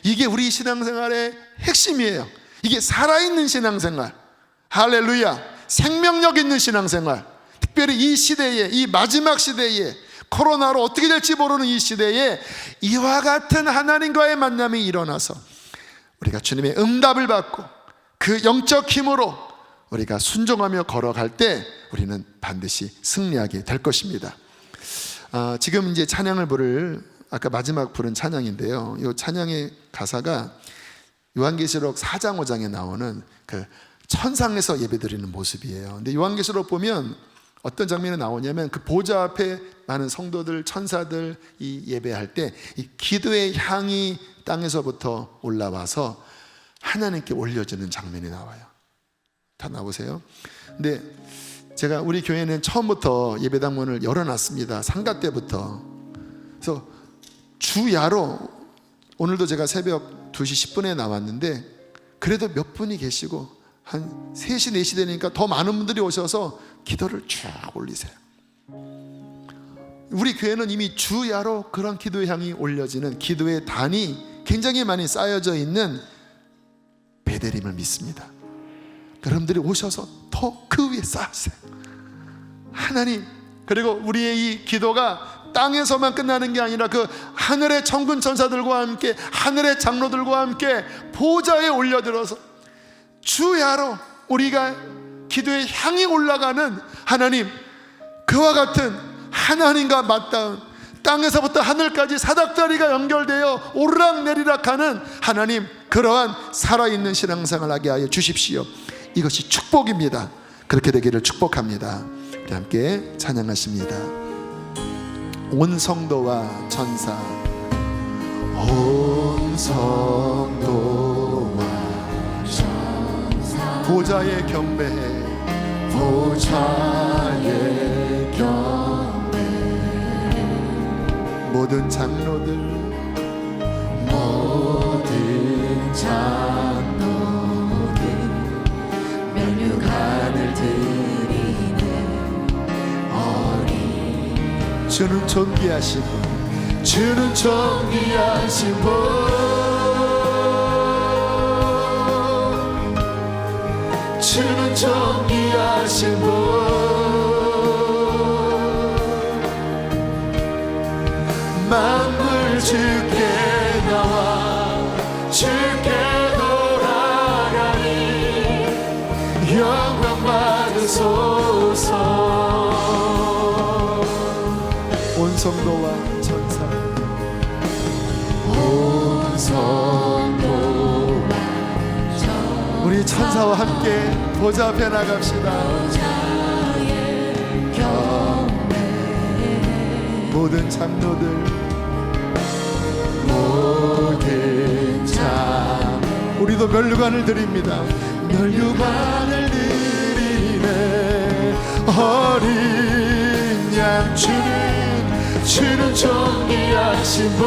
이게 우리 신앙생활의 핵심이에요. 이게 살아있는 신앙생활, 할렐루야, 생명력 있는 신앙생활. 특별히 이 시대에, 이 마지막 시대에, 코로나로 어떻게 될지 모르는 이 시대에 이와 같은 하나님과의 만남이 일어나서 우리가 주님의 응답을 받고 그 영적 힘으로 우리가 순종하며 걸어갈 때 우리는 반드시 승리하게 될 것입니다. 지금 이제 찬양을 부를, 아까 마지막 부른 찬양인데요, 이 찬양의 가사가 요한계시록 4장 5장에 나오는 그 천상에서 예배드리는 모습이에요. 근데 요한계시록 보면 어떤 장면이 나오냐면 그 보좌 앞에 많은 성도들, 천사들 이 예배할 때 이 기도의 향이 땅에서부터 올라와서 하나님께 올려지는 장면이 나와요. 다 나오세요? 근데 제가 우리 교회는 처음부터 예배당 문을 열어놨습니다. 상가 때부터. 그래서 주야로 오늘도 제가 새벽 2시 10분에 나왔는데 그래도 몇 분이 계시고 한 3시 4시 되니까 더 많은 분들이 오셔서 기도를 쫙 올리세요. 우리 교회는 이미 주야로 그런 기도의 향이 올려지는 기도의 단이 굉장히 많이 쌓여져 있는 베델임을 믿습니다. 여러분들이 오셔서 더 그 위에 쌓으세요. 하나님, 그리고 우리의 이 기도가 땅에서만 끝나는 게 아니라 그 하늘의 천군 천사들과 함께 하늘의 장로들과 함께 보좌에 올려들어서 주야로 우리가 기도의 향이 올라가는 하나님, 그와 같은 하나님과 맞닿은 땅에서부터 하늘까지 사닥다리가 연결되어 오르락내리락 하는 하나님, 그러한 살아있는 신앙생활 하게 하여 주십시오. 이것이 축복입니다. 그렇게 되기를 축복합니다. 우리 함께 찬양하십니다. 온 성도와 천사, 온 성도와 천사, 보좌에 경배해, 보좌에 경배해, 모든 장로들, 모든 장로들 면류관을 드리네. 어린 주는 존귀하신 분, 주는 존귀하신 분, 주는 존귀하신 분, 만물 주께 나와 주께 돌아가니 영광 받으소서. 온 성도와 천사, 온 성도와 천사, 우리 천사와 함께 보좌 앞에 나갑시다. 모든 장로들, 모든 장, 우리도 면류관을 드립니다. 면류관을 드리네. 어린 양 주는 존귀하신 분,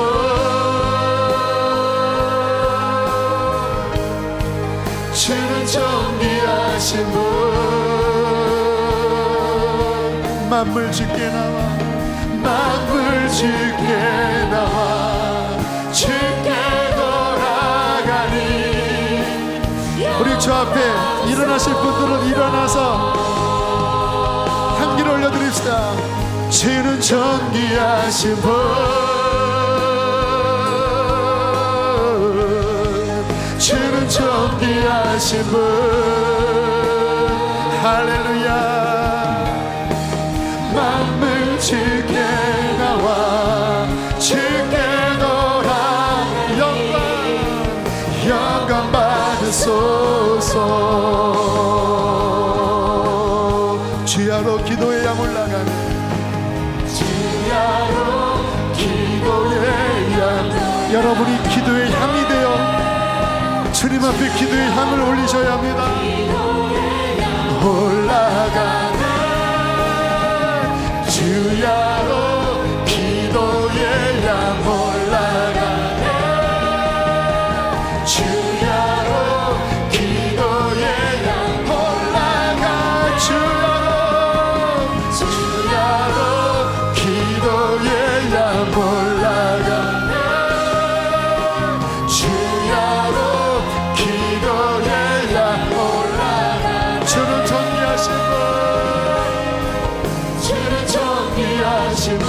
주는 존귀하신 분, 만물 주께 나와, 만물 주께 나와 주께 돌아가니. 우리 주 앞에 일어나실 분들은 일어나서 향기를 올려드립시다. 주는 존귀하신 분, 주는 존귀하신 분, 할렐루야. 만물 주께 나와 주께 돌아 영광 받으소서. 주야로 기도의 양 올라가는, 주야로 기도의 양, 여러분이 기도의 향이 되어 주님 앞에 기도의 향을 올리셔야 합니다. 올라가네 주야로 기도의 양 올라가네. 주야로 기도의 양 올라가. 주야로 기도의 양 올라가네. 주야로 기도의 양 올라가. 주는 존귀하신 분, 주는 존귀하신 분,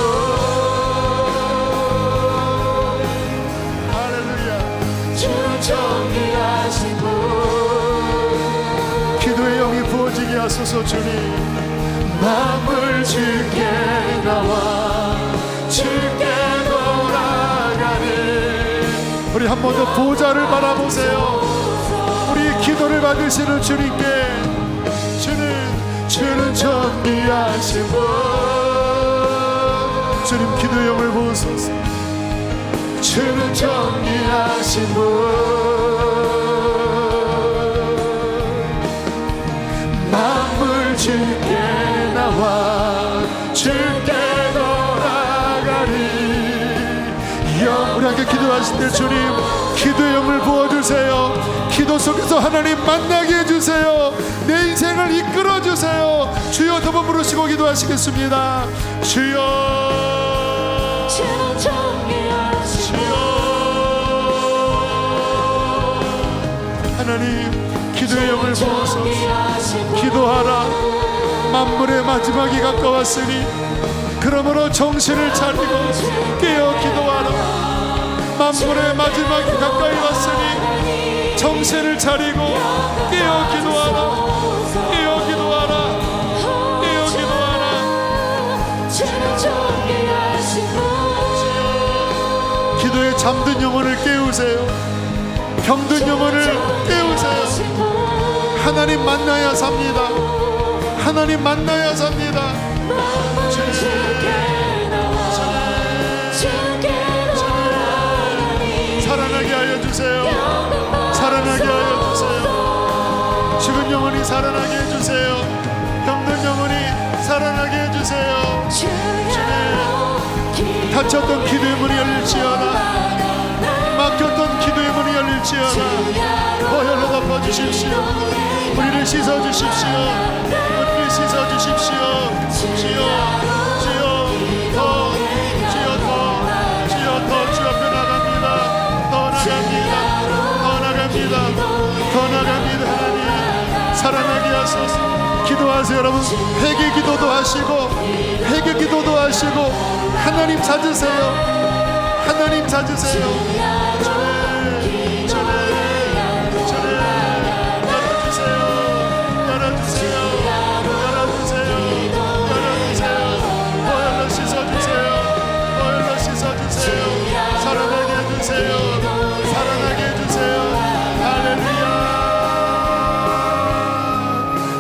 할렐루야. 주는 존귀하신 분, 기도의 영이 부어지게 하소서. 주님, 만물 주께 나와 주께 돌아가니. 우리 한 번 더 보좌를 바라보세요. 우리 기도 기도를 받으시는 주님께 주는 정리하신 분, 주님 기도용을 보소서. 주는 정리하신 분, 만물 주께 나와 주께 돌아가리. 우리 함께 기도하실 때 주님 기도의 영을 부어주세요. 기도 속에서 하나님 만나게 해주세요. 내 인생을 이끌어주세요. 주여 더 부르시고 기도하시겠습니다. 주여, 주여. 하나님 기도의 영을 부어서 기도하라. 만물의 마지막이 가까웠으니 그러므로 정신을 차리고 깨어 기도하라. 만물의 마지막이 가까이 왔으니 정신을 차리고 깨어 기도하라. 깨어 기도하라. 깨어 기도하라. 기도에 잠든 영혼을 깨우세요. 병든 영혼을 깨우세요. 하나님 만나야 삽니다. 하나님 만나야 삽니다. 살아나게 하여 주세요. 살아나게 하여 주세요. 죽은 영혼이 살아나게 해주세요. 병든 영혼이 살아나게 해주세요. 주님, 닫혔던 기도의 문이 열릴지어다. 막혔던 기도의 문이 열릴지어다. 보혈로 덮어주십시오. 우리를 씻어주십시오. 우리를 씻어주십시오. 주여, 주여, 더, 주여, 더, 주여, 더, 주 앞에 나갑니다. 더 나갑니다. 더 나갑니다. 더 나갑니다. 하나님 살아나게 하소서. 기도하세요 여러분. 회개 기도도 하시고 회개 기도도 하시고 하나님 찾으세요. 하나님 찾으세요.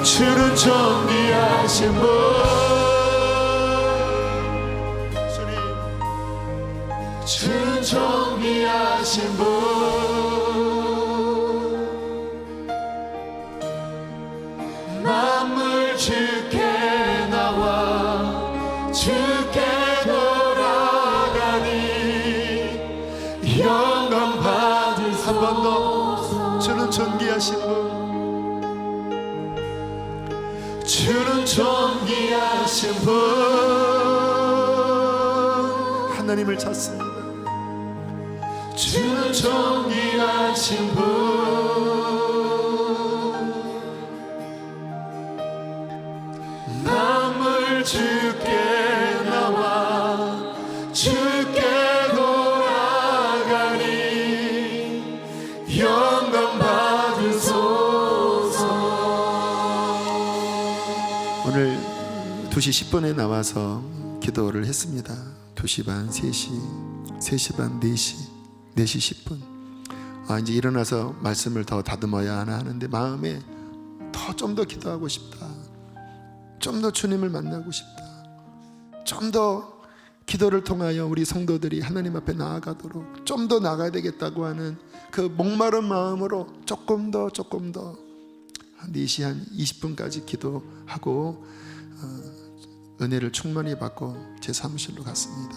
주는 정리하신 분, 주는 정리하신 분, 만물 주께 나와 주께 돌아가니 영광 받으소서. 한 번 더 주는 존귀하신 분, 주는 존귀하신 분, 하나님을 찾습니다. 주는 존귀하신 분, 만물 주께 나와 주께 돌아가니 영광 받으소서. 오늘 2시 10분에 나와서 기도를 했습니다. 2시 반, 3시, 3시 반, 4시, 4시 10분. 이제 일어나서 말씀을 더 다듬어야 하나 하는데 마음에 좀 더 기도하고 싶다. 좀 더 주님을 만나고 싶다. 좀 더 기도를 통하여 우리 성도들이 하나님 앞에 나아가도록 좀 더 나가야 되겠다고 하는 그 목마른 마음으로 조금 더 4시 한 20분까지 기도하고 은혜를 충만히 받고 제 사무실로 갔습니다.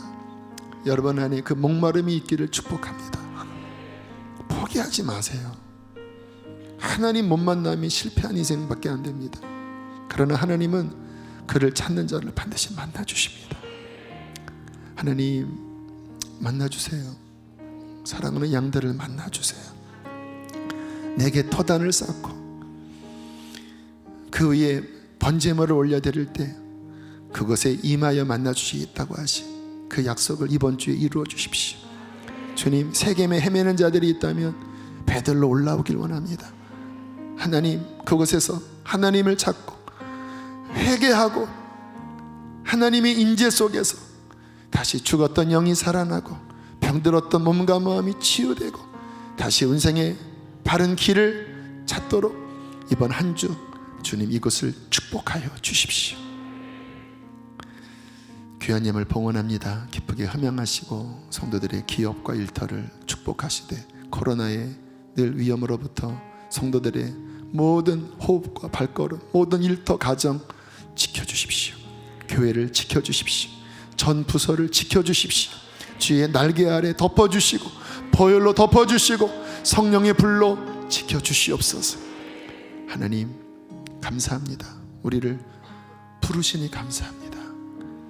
여러분 안에 그 목마름이 있기를 축복합니다. 포기하지 마세요. 하나님 못 만나면 실패한 인생밖에 안 됩니다. 그러나 하나님은 그를 찾는 자를 반드시 만나주십니다. 하나님 만나주세요. 사랑하는 양들을 만나주세요. 내게 터단을 쌓고 그 위에 번제물을 올려드릴 때 그것에 임하여 만나주시겠다고 하신 그 약속을 이번 주에 이루어 주십시오. 주님, 세겜에 헤매는 자들이 있다면 배들로 올라오길 원합니다. 하나님, 그곳에서 하나님을 찾고 회개하고 하나님의 인재 속에서 다시 죽었던 영이 살아나고 병들었던 몸과 마음이 치유되고 다시 인생의 바른 길을 찾도록 이번 한 주 주님 이곳을 축복하여 주십시오. 귀한 예물 봉헌합니다. 기쁘게 흠양하시고 성도들의 기업과 일터를 축복하시되 코로나의 늘 위험으로부터 성도들의 모든 호흡과 발걸음, 모든 일터 가정 지켜주십시오. 교회를 지켜주십시오. 전 부서를 지켜주십시오. 주의 날개 아래 덮어주시고 보혈로 덮어주시고 성령의 불로 지켜주시옵소서. 하나님 감사합니다. 우리를 부르시니 감사합니다.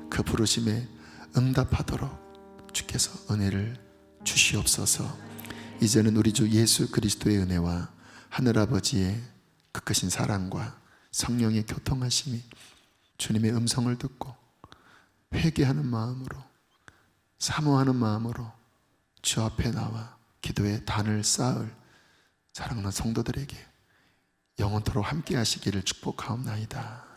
그 부르심에 응답하도록 주께서 은혜를 주시옵소서. 이제는 우리 주 예수 그리스도의 은혜와 하늘아버지의 그 크신 사랑과 성령의 교통하심이 주님의 음성을 듣고 회개하는 마음으로 사모하는 마음으로 주 앞에 나와 기도의 단을 쌓을 사랑하는 성도들에게 영원토록 함께 하시기를 축복하옵나이다.